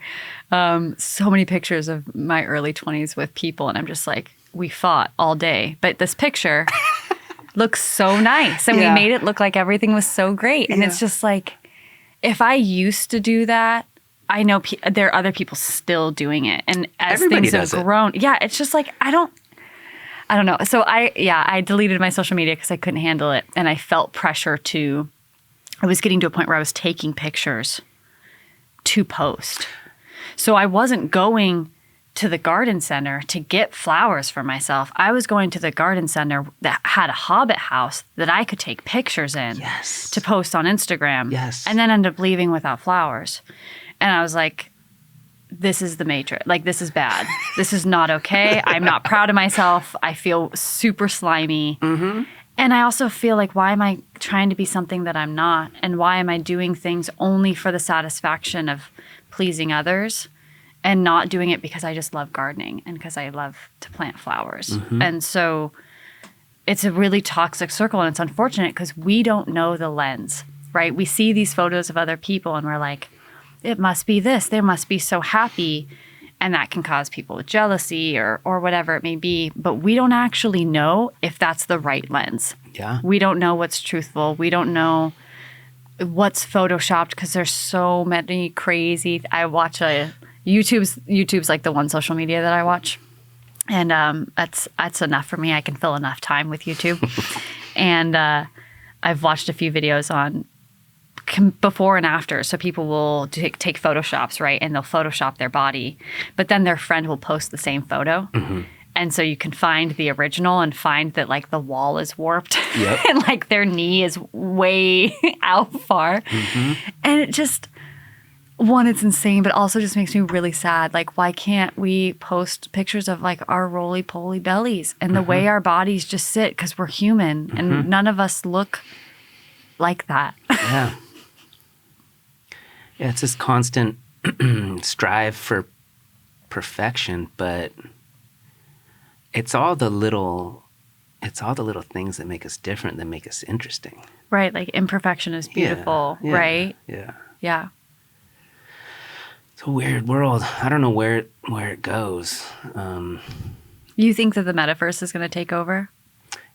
So many pictures of my early 20s with people. And I'm just like, we fought all day. But this picture looks so nice. And we made it look like everything was so great. And it's just like, if I used to do that, I know there are other people still doing it. And as things have grown, it's just like, I don't know. So I deleted my social media because I couldn't handle it. And I felt pressure I was getting to a point where I was taking pictures to post. So I wasn't going to the garden center to get flowers for myself. I was going to the garden center that had a hobbit house that I could take pictures in to post on Instagram. And then end up leaving without flowers. And I was like, this is the matrix. Like, this is bad. This is not okay. I'm not proud of myself. I feel super slimy. And I also feel like, why am I trying to be something that I'm not? And why am I doing things only for the satisfaction of pleasing others? And not doing it because I just love gardening and because I love to plant flowers. And so it's a really toxic circle. And it's unfortunate because we don't know the lens, right? We see these photos of other people and we're like, it must be this. They must be so happy. And that can cause people with jealousy or whatever it may be. But we don't actually know if that's the right lens. Yeah. We don't know what's truthful. We don't know what's photoshopped because there's so many crazy... I watch YouTube's like the one social media that I watch. And that's enough for me. I can fill enough time with YouTube. And I've watched a few videos on before and after. So people will take Photoshops, right? And they'll Photoshop their body. But then their friend will post the same photo. And so you can find the original and find that like the wall is warped. And like their knee is way out far. And it just... One, it's insane, but also just makes me really sad. Like, why can't we post pictures of like our roly-poly bellies and the way our bodies just sit because we're human and none of us look like that. Yeah, it's this constant strive for perfection, but it's all the little things that make us different, that make us interesting. Right, like imperfection is beautiful, right? Yeah. It's a weird world. I don't know where it goes. You think that the metaverse is going to take over?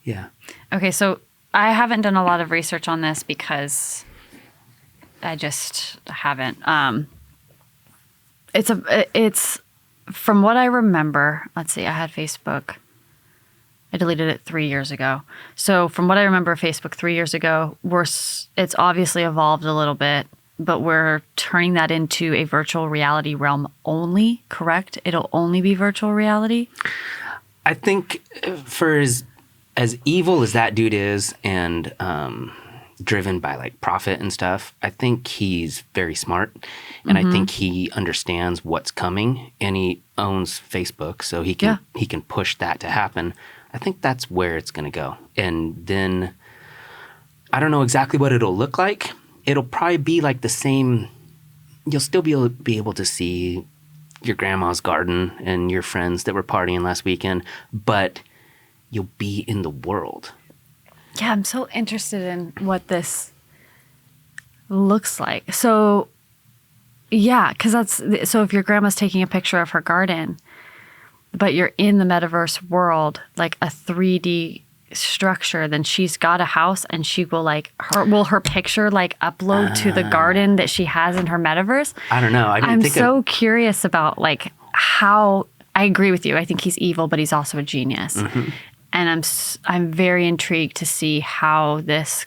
Yeah. Okay, so I haven't done a lot of research on this because I just haven't. It's from what I remember. Let's see. I had Facebook. I deleted it 3 years ago. So from what I remember of Facebook 3 years ago, it's obviously evolved a little bit. But we're turning that into a virtual reality realm only, correct? It'll only be virtual reality? I think for as as evil as that dude is and driven by like profit and stuff, I think he's very smart, and I think he understands what's coming, and he owns Facebook, so he can push that to happen. I think that's where it's going to go. And then I don't know exactly what it'll look like. It'll probably be like the same. You'll still be able to see your grandma's garden and your friends that were partying last weekend, but you'll be in the world. Yeah, I'm so interested in what this looks like. So, yeah, because so if your grandma's taking a picture of her garden, but you're in the metaverse world, like a 3D structure, then she's got a house, and she will her picture like upload to the garden that she has in her metaverse? I don't know. I'm so curious about like how. I agree with you. I think he's evil, but he's also a genius. Mm-hmm. And I'm very intrigued to see how this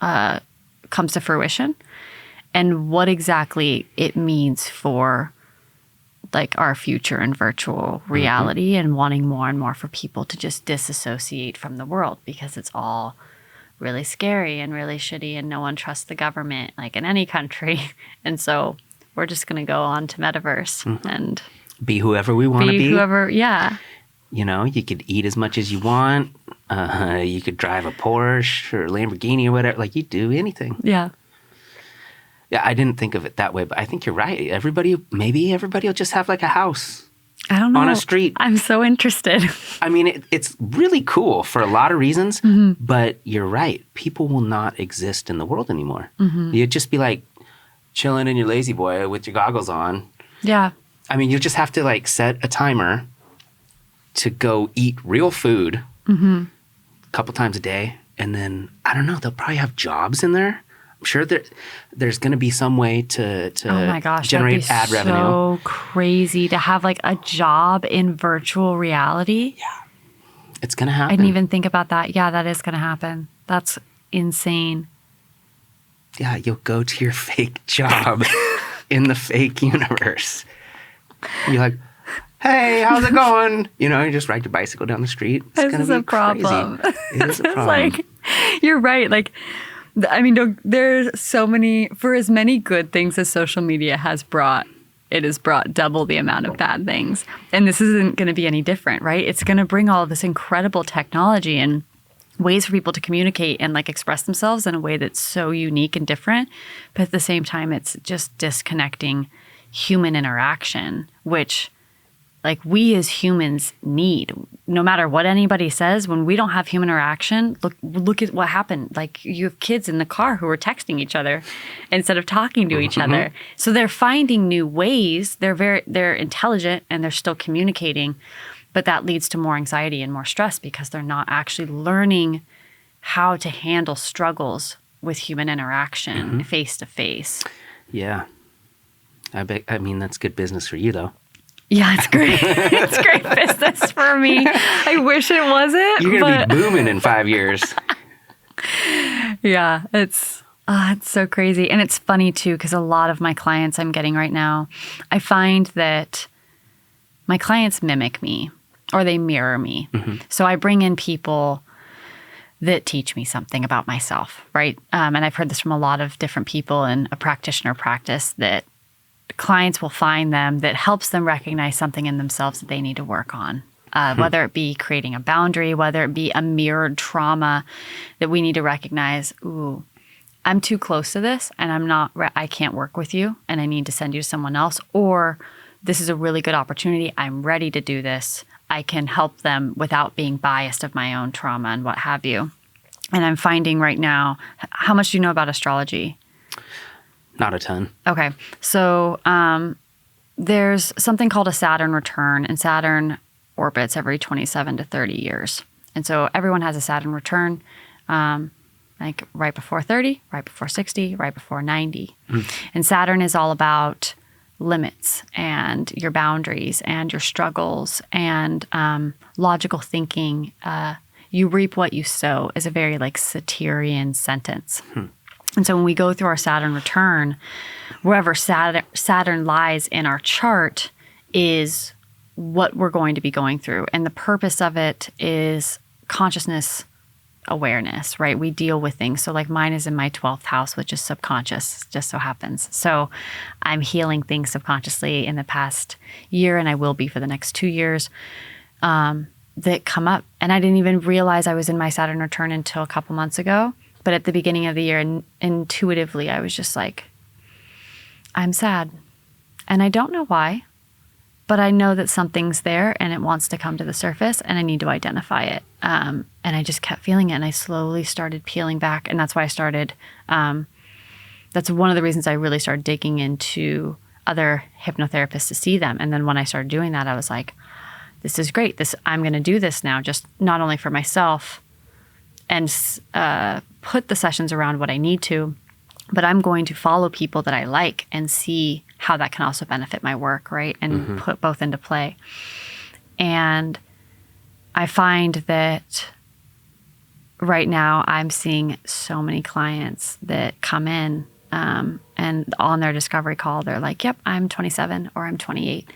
comes to fruition and what exactly it means for like our future in virtual reality, and wanting more and more for people to just disassociate from the world, because it's all really scary and really shitty, and no one trusts the government like in any country. And so we're just going to go on to metaverse and be whoever we want to be. Yeah. You know, you could eat as much as you want. You could drive a Porsche or Lamborghini or whatever. Like, you do anything. Yeah. Yeah, I didn't think of it that way, but I think you're right. Maybe everybody will just have like a house. I don't know. On a street. I'm so interested. I mean, it's really cool for a lot of reasons, but you're right. People will not exist in the world anymore. You'd just be like chilling in your lazy boy with your goggles on. Yeah. I mean, you just have to like set a timer to go eat real food a couple times a day. And then, I don't know, they'll probably have jobs in there. I'm sure there's going to be some way to oh my gosh, generate ad revenue. So crazy to have like a job in virtual reality. Yeah, it's going to happen. I didn't even think about that. Yeah, that is going to happen. That's insane. Yeah, you'll go to your fake job in the fake universe. You're like, hey, how's it going? You know, you just ride your bicycle down the street. It's this is a problem. Crazy. It is a problem. Like, you're right. Like, I mean, there's so many, for as many good things as social media has brought, it has brought double the amount of bad things. And this isn't going to be any different, right? It's going to bring all of this incredible technology and ways for people to communicate and like express themselves in a way that's so unique and different. But at the same time, it's just disconnecting human interaction, which like we as humans need. No matter what anybody says, when we don't have human interaction, look at what happened. Like, you have kids in the car who are texting each other instead of talking to each other. So they're finding new ways. They're intelligent and they're still communicating, but that leads to more anxiety and more stress because they're not actually learning how to handle struggles with human interaction face to face. Yeah. I mean, that's good business for you, though. Yeah, it's great. It's great business for me. I wish it wasn't. You're going to be booming in 5 years. Yeah, it's so crazy. And it's funny, too, because a lot of my clients I'm getting right now, I find that my clients mimic me or they mirror me. So I bring in people that teach me something about myself, right? And I've heard this from a lot of different people in a practitioner practice, that clients will find them that helps them recognize something in themselves that they need to work on, whether it be creating a boundary, whether it be a mirrored trauma that we need to recognize, ooh, I'm too close to this and I can't work with you and I need to send you to someone else, or this is a really good opportunity. I'm ready to do this. I can help them without being biased of my own trauma and what have you. And I'm finding right now, how much do you know about astrology? Not a ton. Okay. So there's something called a Saturn return, and Saturn orbits every 27 to 30 years. And so everyone has a Saturn return, like right before 30, right before 60, right before 90. And Saturn is all about limits and your boundaries and your struggles and logical thinking. You reap what you sow is a very like Satyrian sentence. And so when we go through our Saturn return, wherever Saturn lies in our chart is what we're going to be going through. And the purpose of it is consciousness awareness, right? We deal with things. So like mine is in my 12th house, which is subconscious, just so happens. So I'm healing things subconsciously in the past year, and I will be for the next 2 years, that come up. And I didn't even realize I was in my Saturn return until a couple months ago. But at the beginning of the year, intuitively, I was just like, I'm sad. And I don't know why, but I know that something's there and it wants to come to the surface and I need to identify it. And I just kept feeling it, and I slowly started peeling back. And that's why I started, that's one of the reasons I really started digging into other hypnotherapists to see them. And then when I started doing that, I was like, this is great. I'm going to do this now, just not only for myself and put the sessions around what I need to, but I'm going to follow people that I like and see how that can also benefit my work, right? And put both into play. And I find that right now I'm seeing so many clients that come in and on their discovery call, they're like, yep, I'm 27 or I'm 28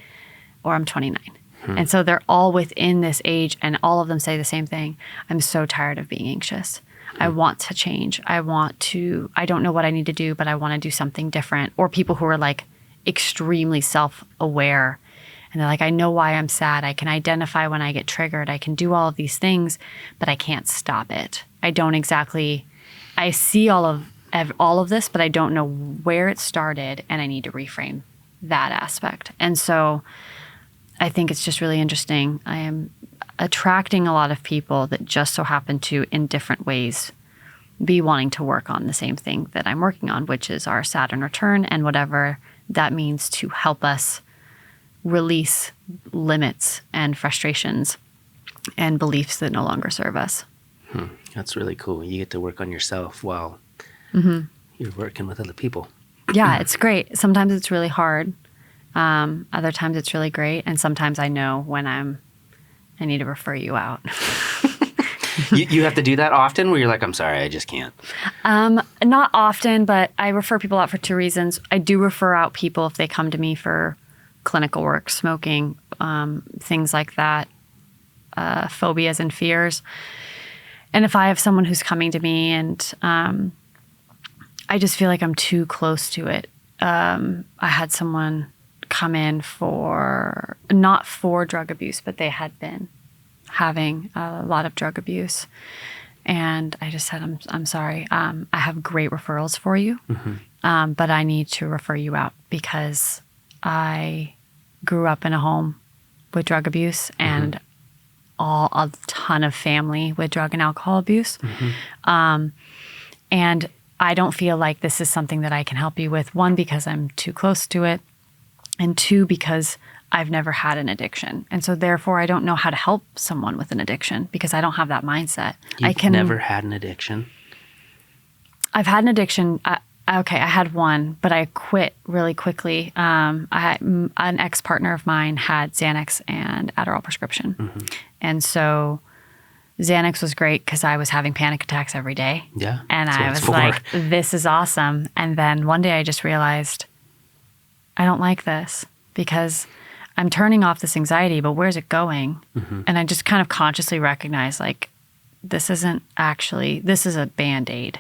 or I'm 29. And so they're all within this age, and all of them say the same thing. I'm so tired of being anxious. I want to change. I don't know what I need to do, but I want to do something different. Or people who are like extremely self-aware, and they're like, I know why I'm sad. I can identify when I get triggered. I can do all of these things, but I can't stop it. I see all of this, but I don't know where it started, and I need to reframe that aspect. And so I think it's just really interesting. I am attracting a lot of people that just so happen to, in different ways, be wanting to work on the same thing that I'm working on, which is our Saturn return and whatever that means to help us release limits and frustrations and beliefs that no longer serve us. That's really cool. You get to work on yourself while you're working with other people. Yeah, it's great. Sometimes it's really hard. Other times it's really great. And sometimes I know when I need to refer you out. You have to do that often where you're like, I'm sorry, I just can't. Not often, but I refer people out for 2 reasons. I do refer out people if they come to me for clinical work, smoking, things like that, phobias and fears. And if I have someone who's coming to me and I just feel like I'm too close to it. I had someone come in not for drug abuse, but they had been having a lot of drug abuse. And I just said, I'm sorry. I have great referrals for you, but I need to refer you out because I grew up in a home with drug abuse and a ton of family with drug and alcohol abuse. And I don't feel like this is something that I can help you with. 1, because I'm too close to it. And 2, because I've never had an addiction. And so therefore I don't know how to help someone with an addiction because I don't have that mindset. You've never had an addiction? I've had an addiction. I had one, but I quit really quickly. An ex-partner of mine had Xanax and Adderall prescription. And so Xanax was great because I was having panic attacks every day. Yeah. And I was like, this is awesome. And then one day I just realized, I don't like this because I'm turning off this anxiety, but where's it going? And I just kind of consciously recognized like, this is a Band-Aid.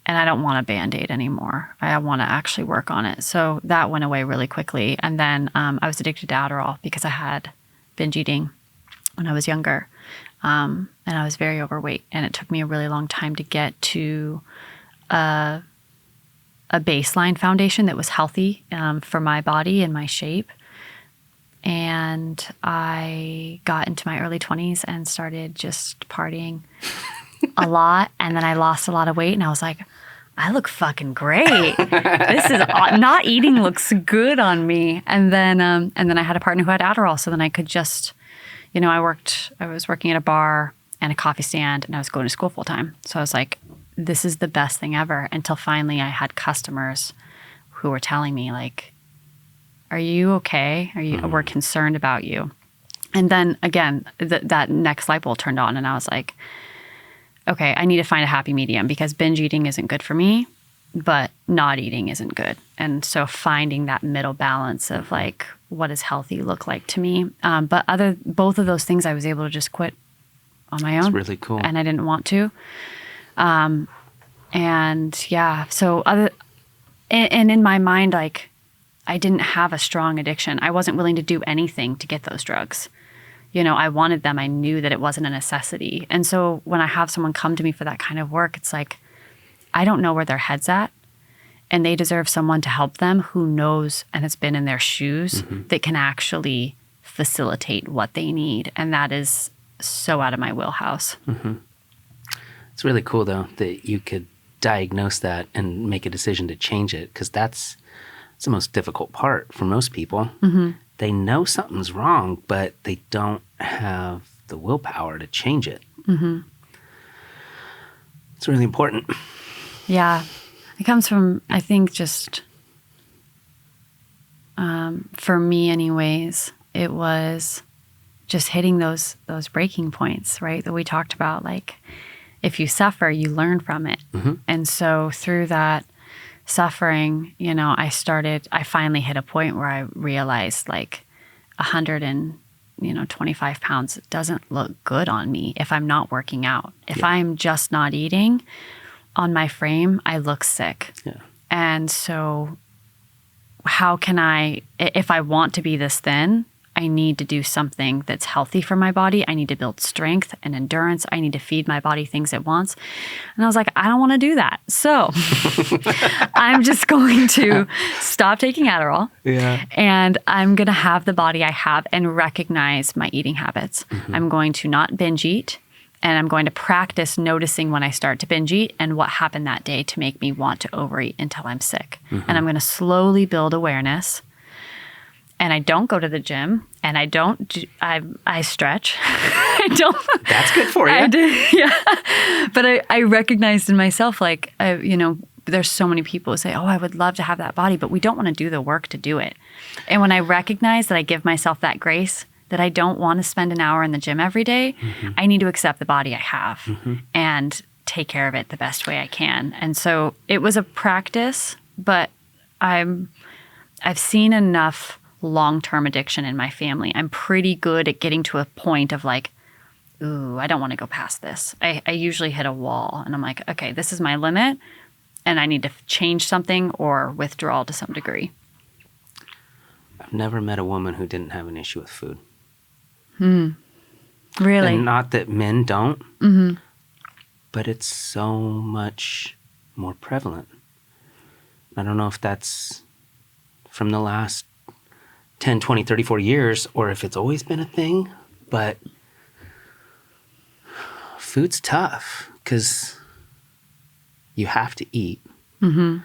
And I don't want a Band-Aid anymore. I want to actually work on it. So that went away really quickly. And then I was addicted to Adderall because I had binge eating when I was younger. And I was very overweight. And it took me a really long time to get to a baseline foundation that was healthy for my body and my shape. And I got into my early 20s and started just partying a lot. And then I lost a lot of weight and I was like, I look fucking great. This is not eating looks good on me. And then I had a partner who had Adderall. So then I could just, I was working at a bar and a coffee stand and I was going to school full time. So I was like, this is the best thing ever, until finally I had customers who were telling me like, are you okay? We're concerned about you. And then again, that next light bulb turned on and I was like, okay, I need to find a happy medium because binge eating isn't good for me, but not eating isn't good. And so finding that middle balance of like, what does healthy look like to me? But both of those things I was able to just quit on my own. That's really cool. And I didn't want to. And yeah, so in my mind, like, I didn't have a strong addiction. I wasn't willing to do anything to get those drugs. You know, I wanted them. I knew that it wasn't a necessity. And so when I have someone come to me for that kind of work, it's like, I don't know where their head's at. And they deserve someone to help them who knows and has been in their shoes that can actually facilitate what they need. And that is so out of my wheelhouse. It's really cool, though, that you could diagnose that and make a decision to change it, because that's the most difficult part for most people. They know something's wrong, but they don't have the willpower to change it. It's really important. Yeah. It comes from, I think, just for me anyways, it was just hitting those breaking points, right? That we talked about. Like, if you suffer, you learn from it. And so through that suffering, you know, I finally hit a point where I realized, like, 125 pounds doesn't look good on me if I'm not working out. If I'm just not eating, on my frame, I look sick. And so how can if I want to be this thin, I need to do something that's healthy for my body. I need to build strength and endurance. I need to feed my body things it wants. And I was like, I don't want to do that. So I'm just going to stop taking Adderall. And I'm going to have the body I have and recognize my eating habits. I'm going to not binge eat. And I'm going to practice noticing when I start to binge eat and what happened that day to make me want to overeat until I'm sick. And I'm going to slowly build awareness. And I don't go to the gym, and I stretch. I don't. That's good for you. But I recognized in myself, like, you know, there's so many people who say, oh, I would love to have that body, but we don't want to do the work to do it. And when I recognize that I give myself that grace, that I don't want to spend an hour in the gym every day, I need to accept the body I have and take care of it the best way I can. And so it was a practice, but I've seen enough long-term addiction in my family. I'm pretty good at getting to a point of, like, ooh, I don't want to go past this. I usually hit a wall, and I'm like, okay, this is my limit, and I need to change something or withdraw to some degree. I've never met a woman who didn't have an issue with food. Really? And not that men don't, but it's so much more prevalent. I don't know if that's from the last 10, 20, 30, 40 years, or if it's always been a thing, but food's tough because you have to eat. And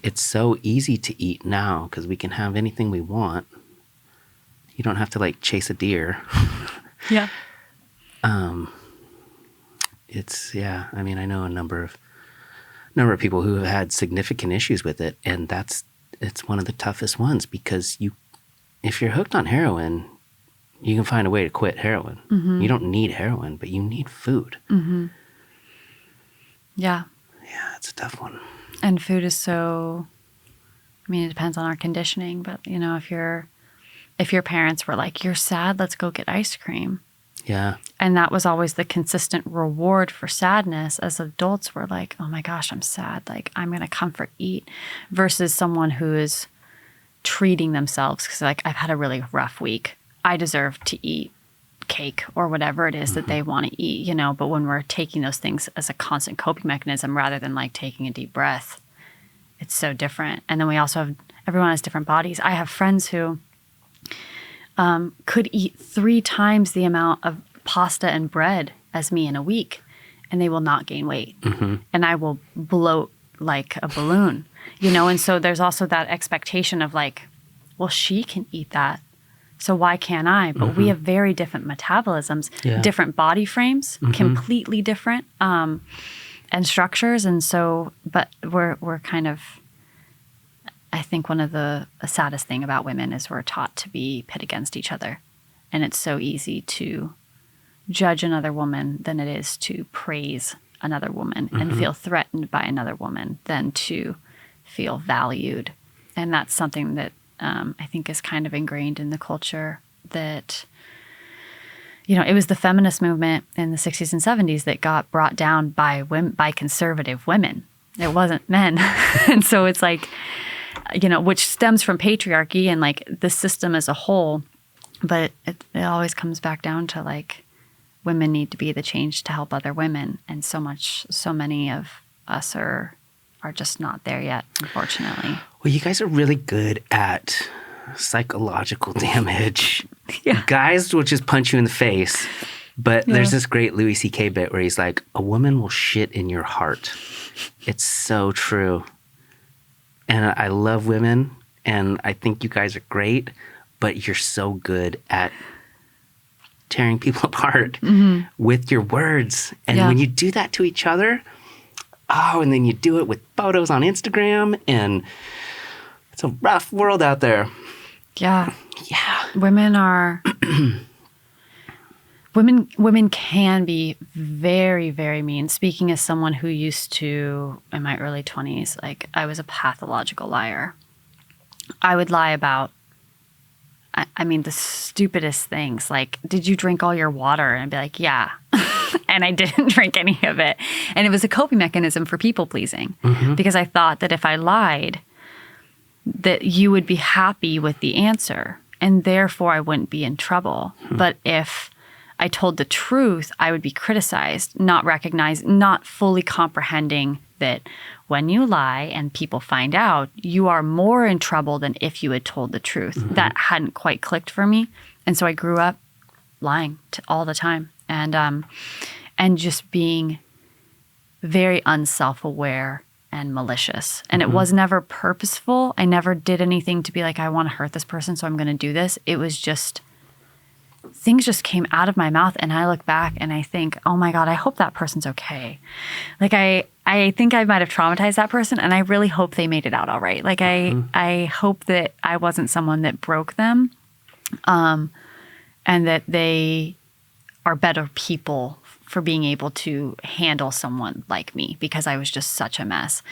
it's so easy to eat now because we can have anything we want. You don't have to, like, chase a deer. I mean, I know a number of people who have had significant issues with it, and it's one of the toughest ones because if you're hooked on heroin, you can find a way to quit heroin. You don't need heroin, but you need food. Yeah, it's a tough one. And food is so, I mean, it depends on our conditioning, but, you know, if your parents were like, you're sad, let's go get ice cream. And that was always the consistent reward for sadness. As adults, we're like, oh my gosh, I'm sad. Like, I'm going to comfort eat, versus someone who is treating themselves because, like, I've had a really rough week. I deserve to eat cake or whatever it is that they want to eat, you know, but when we're taking those things as a constant coping mechanism rather than, like, taking a deep breath, it's so different. And then we also have, everyone has different bodies. I have friends who could eat 3 times the amount of pasta and bread as me in a week, and they will not gain weight. And I will bloat like a balloon, you know? And so there's also that expectation of, like, well, she can eat that, so why can't I? But we have very different metabolisms, different body frames, completely different, and structures. And so, but we're kind of, I think one of the saddest thing about women is we're taught to be pit against each other. And it's so easy to judge another woman than it is to praise another woman and feel threatened by another woman than to feel valued. And that's something that I think is kind of ingrained in the culture, that it was the feminist movement in the 60s and 70s that got brought down by women, by conservative women. It wasn't men. And so it's like, which stems from patriarchy and like the system as a whole. But it always comes back down to like women need to be the change to help other women. And so many of us are just not there yet, unfortunately. Well, you guys are really good at psychological damage. Yeah. Guys will just punch you in the face. But there's this great Louis C.K. bit where he's like, a woman will shit in your heart. It's so true. And I love women, and I think you guys are great, but you're so good at tearing people apart with your words. And when you do that to each other, and then you do it with photos on Instagram, and it's a rough world out there. Yeah. Yeah. Women can be very, very mean. Speaking as someone who used to, in my early 20s, like I was a pathological liar. I would lie about, the stupidest things. Like, did you drink all your water? And I'd be like, yeah. And I didn't drink any of it. And it was a coping mechanism for people pleasing because I thought that if I lied, that you would be happy with the answer and therefore I wouldn't be in trouble. But if I told the truth, I would be criticized, not fully comprehending that when you lie and people find out, you are more in trouble than if you had told the truth. That hadn't quite clicked for me. And so I grew up lying all the time and just being very unself-aware and malicious. And it was never purposeful. I never did anything to be like, I want to hurt this person, so I'm going to do this. It was just, things just came out of my mouth, and I look back and I think, oh my God, I hope that person's okay. Like I think I might have traumatized that person, and I really hope they made it out all right. Like I hope that I wasn't someone that broke them, and that they are better people for being able to handle someone like me because I was just such a mess.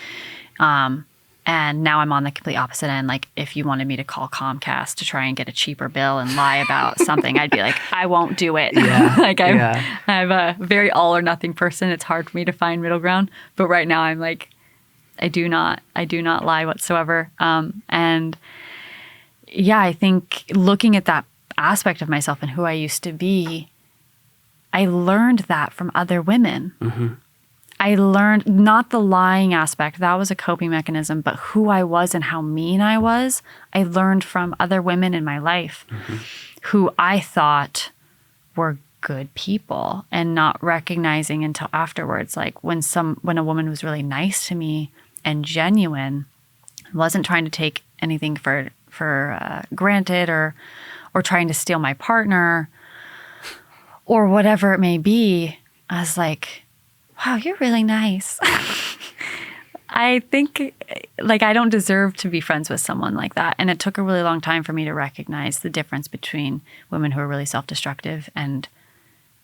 And now I'm on the complete opposite end. Like if you wanted me to call Comcast to try and get a cheaper bill and lie about something, I'd be like, I won't do it. Yeah. I'm a very all or nothing person. It's hard for me to find middle ground. But right now I'm like, I do not lie whatsoever. And yeah, I think looking at that aspect of myself and who I used to be, I learned that from other women. I learned not the lying aspect, that was a coping mechanism, but who I was and how mean I was, I learned from other women in my life who I thought were good people, and not recognizing until afterwards, like when a woman was really nice to me and genuine, wasn't trying to take anything for granted or trying to steal my partner or whatever it may be, I was like, wow, you're really nice. I think like I don't deserve to be friends with someone like that. And it took a really long time for me to recognize the difference between women who are really self-destructive and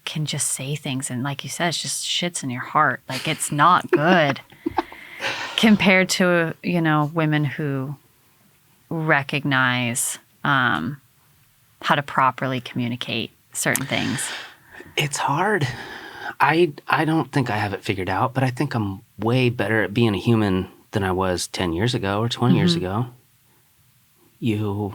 can just say things. And like you said, it's just shits in your heart. Like it's not good compared to, women who recognize how to properly communicate certain things. It's hard. I don't think I have it figured out, but I think I'm way better at being a human than I was 10 years ago or 20 years ago. You're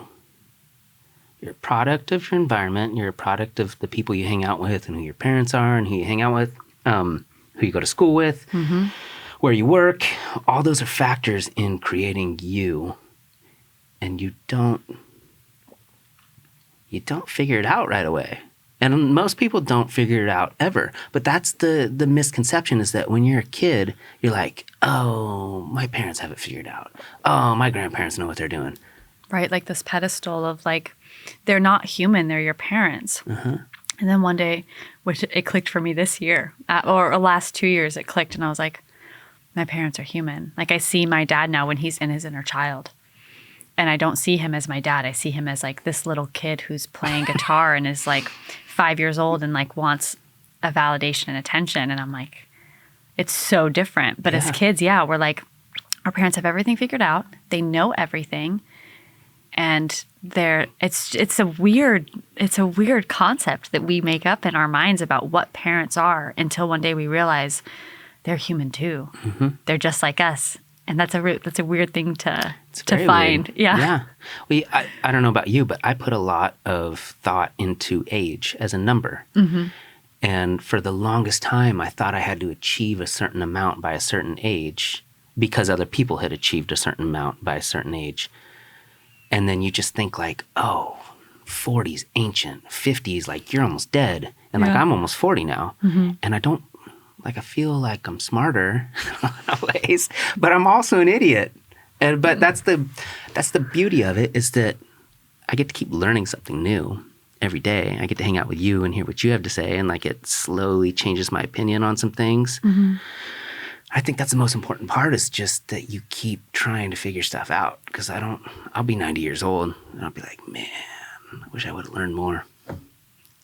a product of your environment. You're a product of the people you hang out with and who your parents are and who you hang out with, who you go to school with, where you work. All those are factors in creating you. And you don't figure it out right away. And most people don't figure it out ever. But that's the misconception, is that when you're a kid, you're like, oh, my parents have it figured out. Oh, my grandparents know what they're doing. Right, like this pedestal of like, they're not human, they're your parents. And then one day, which it clicked for me this year, or last 2 years, it clicked, and I was like, my parents are human. Like I see my dad now when he's in his inner child. And I don't see him as my dad. I see him as like this little kid who's playing guitar and is like 5 years old and like wants a validation and attention. And I'm like, it's so different. But as kids, we're like, our parents have everything figured out. They know everything. And it's a weird concept that we make up in our minds about what parents are until one day we realize they're human too. Mm-hmm. They're just like us. And that's a weird thing to find. Weird. Yeah. Yeah. I don't know about you, but I put a lot of thought into age as a number. Mm-hmm. And for the longest time, I thought I had to achieve a certain amount by a certain age because other people had achieved a certain amount by a certain age. And then you just think like, oh, 40's ancient, 50's like you're almost dead. And like I'm almost 40 now. Mm-hmm. And I feel like I'm smarter in ways, but I'm also an idiot. But that's the beauty of it, is that I get to keep learning something new every day. I get to hang out with you and hear what you have to say, and like it slowly changes my opinion on some things. Mm-hmm. I think that's the most important part, is just that you keep trying to figure stuff out, because I'll be 90 years old and I'll be like, man, I wish I would have learned more.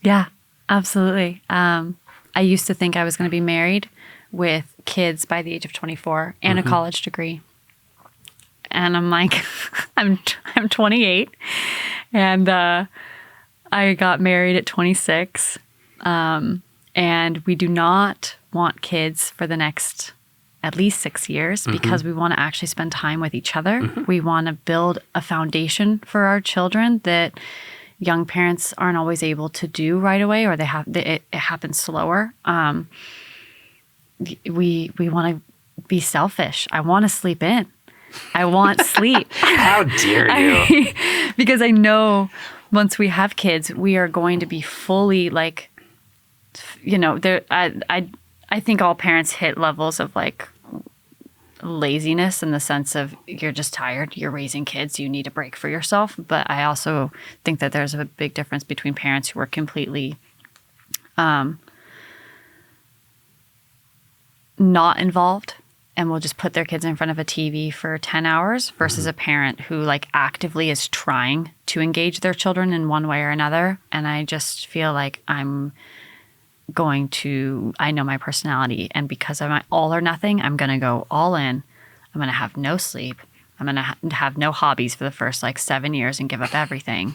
Yeah, absolutely. I used to think I was going to be married with kids by the age of 24 and a college degree. And I'm like, I'm 28, and I got married at 26. And we do not want kids for the next at least 6 years, because we want to actually spend time with each other. Mm-hmm. We want to build a foundation for our children that young parents aren't always able to do right away, or it happens slower. We want to be selfish. I want to sleep in. I want sleep. How dare you? Because I know once we have kids, we are going to be fully like, I think all parents hit levels of like laziness, in the sense of you're just tired, you're raising kids, you need a break for yourself. But I also think that there's a big difference between parents who are completely not involved and will just put their kids in front of a TV for 10 hours versus a parent who like actively is trying to engage their children in one way or another. And I just feel like I know my personality, and because I'm all or nothing, I'm going to go all in. I'm going to have no sleep. I'm going to have no hobbies for the first like 7 years and give up everything.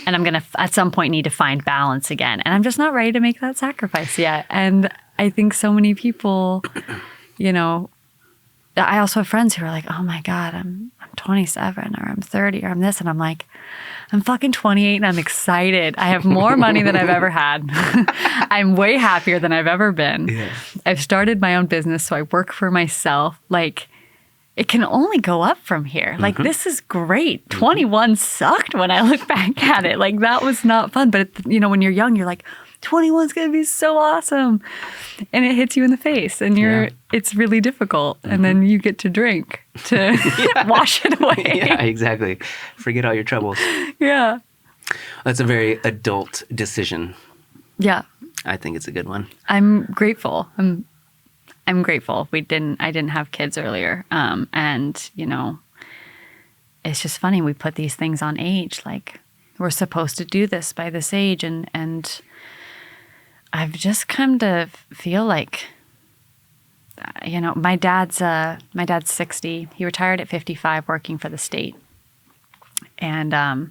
And I'm going to, at some point, need to find balance again. And I'm just not ready to make that sacrifice yet. And I think so many people, I also have friends who are like, oh my God, I'm 27 or I'm 30 or I'm this. And I'm like, I'm fucking 28 and I'm excited. I have more money than I've ever had. I'm way happier than I've ever been. Yeah. I've started my own business, so I work for myself. Like, it can only go up from here. Like, this is great. 21 sucked when I look back at it. Like, that was not fun. But, when you're young, you're like, 21's going to be so awesome. And it hits you in the face, and it's really difficult. And then you get to drink to wash it away. Yeah, exactly. Forget all your troubles. Yeah. That's a very adult decision. Yeah. I think it's a good one. I'm grateful. I'm grateful. I didn't have kids earlier. And it's just funny. We put these things on age, like we're supposed to do this by this age. And I've just come to feel like, my dad's 60. He retired at 55 working for the state, and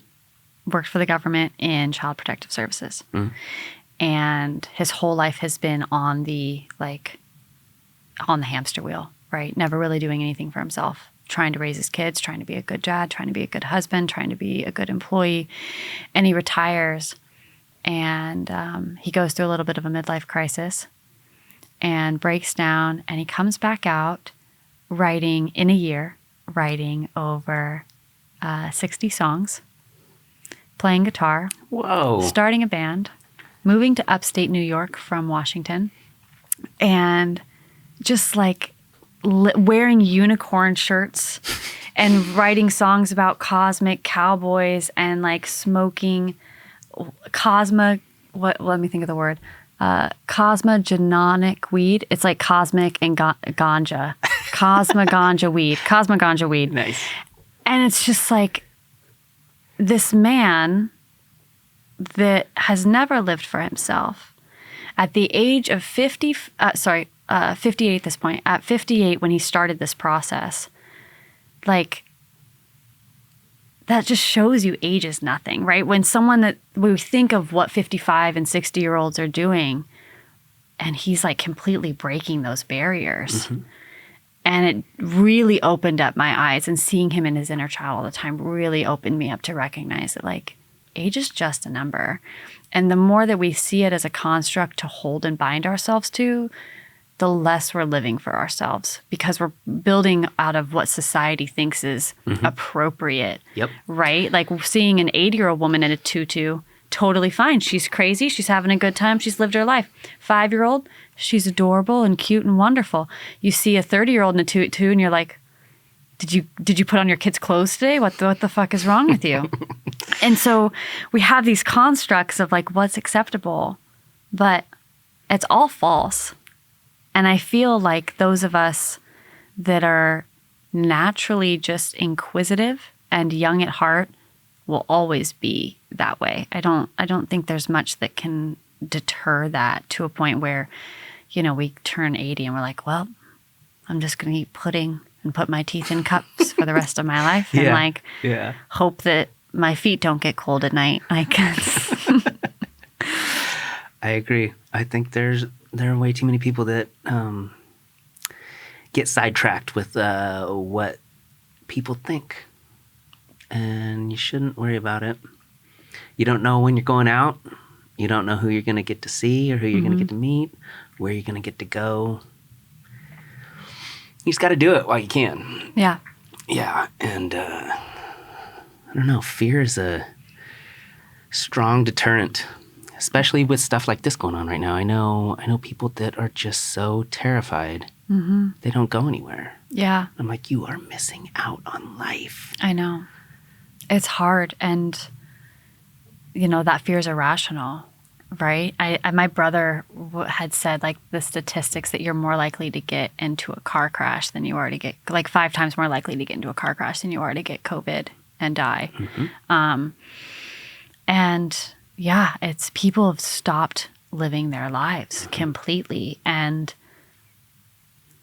worked for the government in child protective services. Mm. And his whole life has been on the hamster wheel, right? Never really doing anything for himself, trying to raise his kids, trying to be a good dad, trying to be a good husband, trying to be a good employee. And he retires, and he goes through a little bit of a midlife crisis and breaks down, and he comes back out writing over 60 songs, playing guitar, starting a band, moving to upstate New York from Washington, and just like wearing unicorn shirts and writing songs about cosmic cowboys and like smoking let me think of the word. Cosmogenic weed. It's like cosmic and ganja. Cosmoganja weed. Nice. And it's just like this man that has never lived for himself. At the age of 58 at this point. At 58, when he started this process, like, that just shows you age is nothing, right? When we think of what 55 and 60-year-olds are doing, and he's like completely breaking those barriers. Mm-hmm. And it really opened up my eyes, and seeing him in his inner child all the time really opened me up to recognize that like age is just a number. And the more that we see it as a construct to hold and bind ourselves to, the less we're living for ourselves, because we're building out of what society thinks is appropriate. Yep. Right? Like seeing an 80-year-old woman in a tutu, totally fine. She's crazy. She's having a good time. She's lived her life. 5-year-old, she's adorable and cute and wonderful. You see a 30-year-old in a tutu and you're like, did you put on your kids' clothes today? What the fuck is wrong with you? And so we have these constructs of like what's acceptable, but it's all false. And I feel like those of us that are naturally just inquisitive and young at heart will always be that way. I don't think there's much that can deter that to a point where, you know, we turn 80 and we're like, well, I'm just going to eat pudding and put my teeth in cups for the rest of my life and hope that my feet don't get cold at night. Like, I agree. I think there are way too many people that get sidetracked with what people think. And you shouldn't worry about it. You don't know when you're going out. You don't know who you're going to get to see or who you're going to get to meet, where you're going to get to go. You just got to do it while you can. Yeah. Yeah. And I don't know. Fear is a strong deterrent, especially with stuff like this going on right now. I know people that are just so terrified. They don't go anywhere. Yeah. I'm like, you are missing out on life. I know. It's hard. And, you know, that fear is irrational, right? My brother had said, like, the statistics that you're more likely to get into a car crash than you are to get, like 5 times more likely to get into a car crash than you are to get COVID and die. And yeah, it's people have stopped living their lives completely. And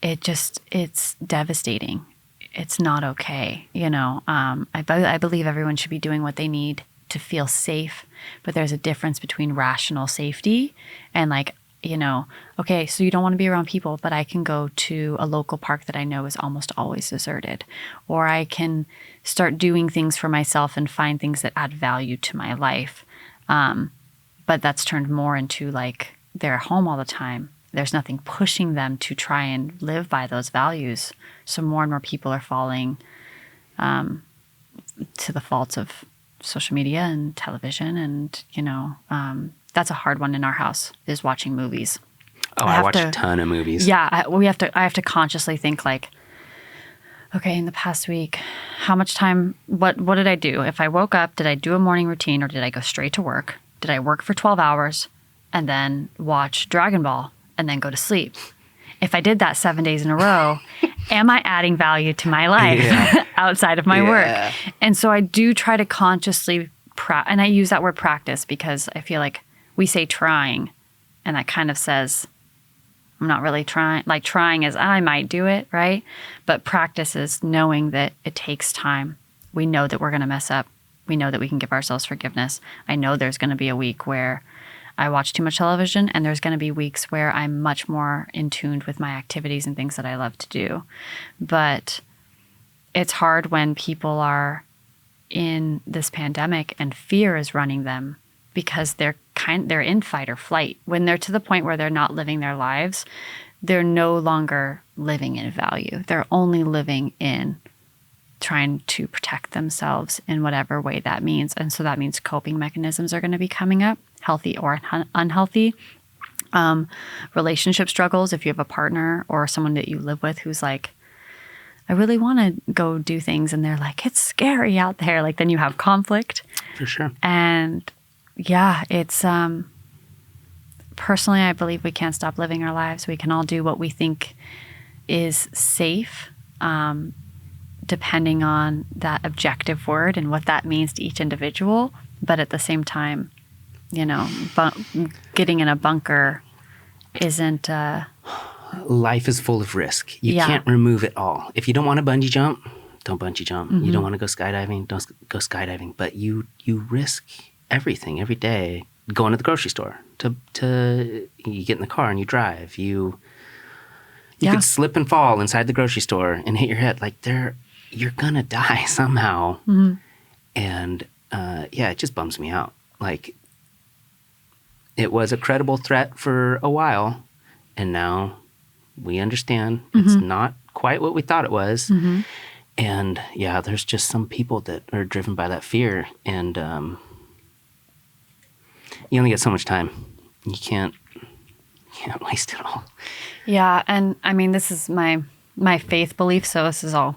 it's devastating. It's not okay. You know, I believe everyone should be doing what they need to feel safe, but there's a difference between rational safety and like, you know, okay, so you don't want to be around people, but I can go to a local park that I know is almost always deserted, or I can start doing things for myself and find things that add value to my life. But that's turned more into like they're at home all the time. There's nothing pushing them to try and live by those values. So more and more people are falling to the faults of social media and television. And, you know, that's a hard one in our house, is watching movies. Oh, I watch a ton of movies. Yeah. I have to consciously think like, okay, in the past week, how much time, what did I do? If I woke up, did I do a morning routine or did I go straight to work? Did I work for 12 hours and then watch Dragon Ball and then go to sleep? If I did that 7 days in a row, am I adding value to my life outside of my work? And so I do try to consciously, and I use that word practice because I feel like we say trying, and that kind of says, I'm not really trying. Like trying is, I might do it, right? But practice is knowing that it takes time. We know that we're going to mess up. We know that we can give ourselves forgiveness. I know there's going to be a week where I watch too much television, and there's going to be weeks where I'm much more in tune with my activities and things that I love to do. But it's hard when people are in this pandemic and fear is running them because they're in fight or flight. When they're to the point where they're not living their lives, they're no longer living in value. They're only living in trying to protect themselves in whatever way that means. And so that means coping mechanisms are going to be coming up, healthy or unhealthy. Relationship struggles, if you have a partner or someone that you live with who's like, I really want to go do things, and they're like, it's scary out there. Like, then you have conflict. For sure. And yeah, it's personally, I believe we can't stop living our lives. We can all do what we think is safe, depending on that objective word and what that means to each individual. But at the same time, you know, getting in a bunker isn't... Life is full of risk. You can't remove it all. If you don't want to bungee jump, don't bungee jump. You don't want to go skydiving, don't go skydiving. But you risk everything every day. Going to the grocery store, to you get in the car and you drive. You could slip and fall inside the grocery store and hit your head. Like you're gonna die somehow. And it just bums me out. Like, it was a credible threat for a while, and now we understand it's not quite what we thought it was. And there's just some people that are driven by that fear, and you only get so much time. You can't waste it all. Yeah, and I mean, this is my faith belief, so this is all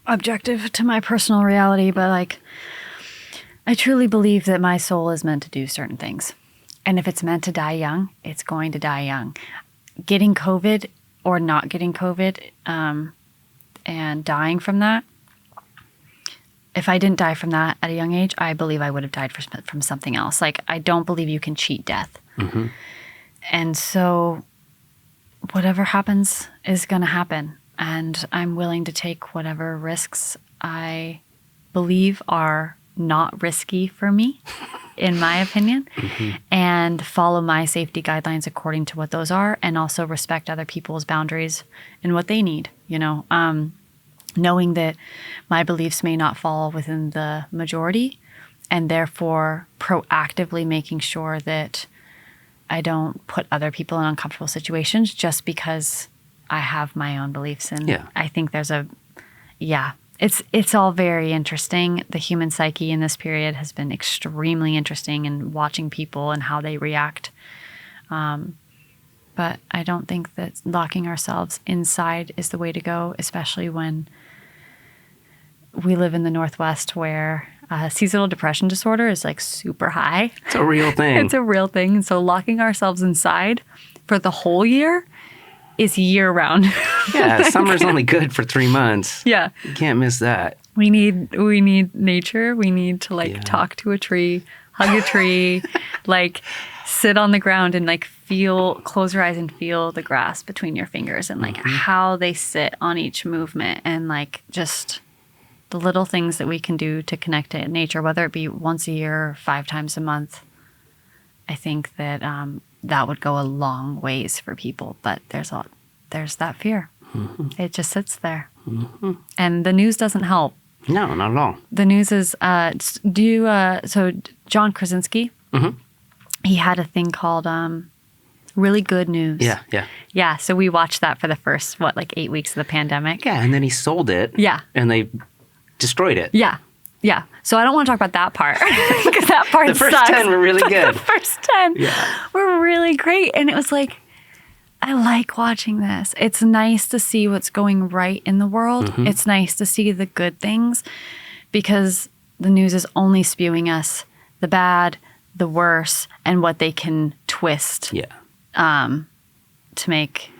objective to my personal reality, but like, I truly believe that my soul is meant to do certain things. And if it's meant to die young, it's going to die young. Getting COVID or not getting COVID and dying from that, if I didn't die from that at a young age, I believe I would have died from something else. Like, I don't believe you can cheat death. And so whatever happens is going to happen. And I'm willing to take whatever risks I believe are not risky for me, in my opinion, and follow my safety guidelines according to what those are, and also respect other people's boundaries and what they need, knowing that my beliefs may not fall within the majority, and therefore proactively making sure that I don't put other people in uncomfortable situations just because I have my own beliefs. And I think there's it's all very interesting. The human psyche in this period has been extremely interesting, in watching people and how they react. But I don't think that locking ourselves inside is the way to go, especially when we live in the Northwest, where seasonal depression disorder is like super high. It's a real thing. It's a real thing. And so locking ourselves inside for the whole year is year round. Yeah, summer's only good for 3 months. Yeah. You can't miss that. We need nature. We need to talk to a tree, hug a tree, sit on the ground and close your eyes and feel the grass between your fingers, and how they sit on each movement, and just the little things that we can do to connect to nature, whether it be once a year or 5 times a month. I think that that would go a long ways for people, but there's that fear. It just sits there, and the news doesn't help. No, not at all. The news is so John Krasinski, he had a thing called Really Good News. Yeah. So we watched that for the first 8 weeks of the pandemic. Yeah, and then he sold it. Yeah, and they destroyed it. Yeah. So I don't want to talk about that part, because that part the first sucks. 10 were really good. The first 10 were really great, and it was I like watching this. It's nice to see what's going right in the world. It's nice to see the good things, because the news is only spewing us the bad, the worse, and what they can twist to make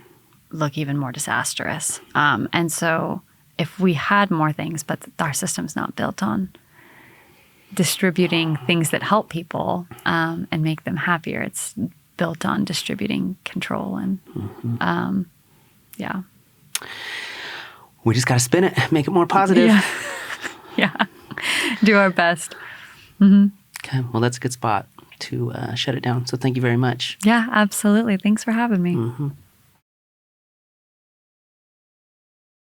look even more disastrous. And so if we had more things, but our system's not built on distributing things that help people and make them happier. It's built on distributing control and We just got to spin it, make it more positive. Yeah. Do our best. Okay, well, that's a good spot to shut it down. So thank you very much. Yeah, absolutely. Thanks for having me.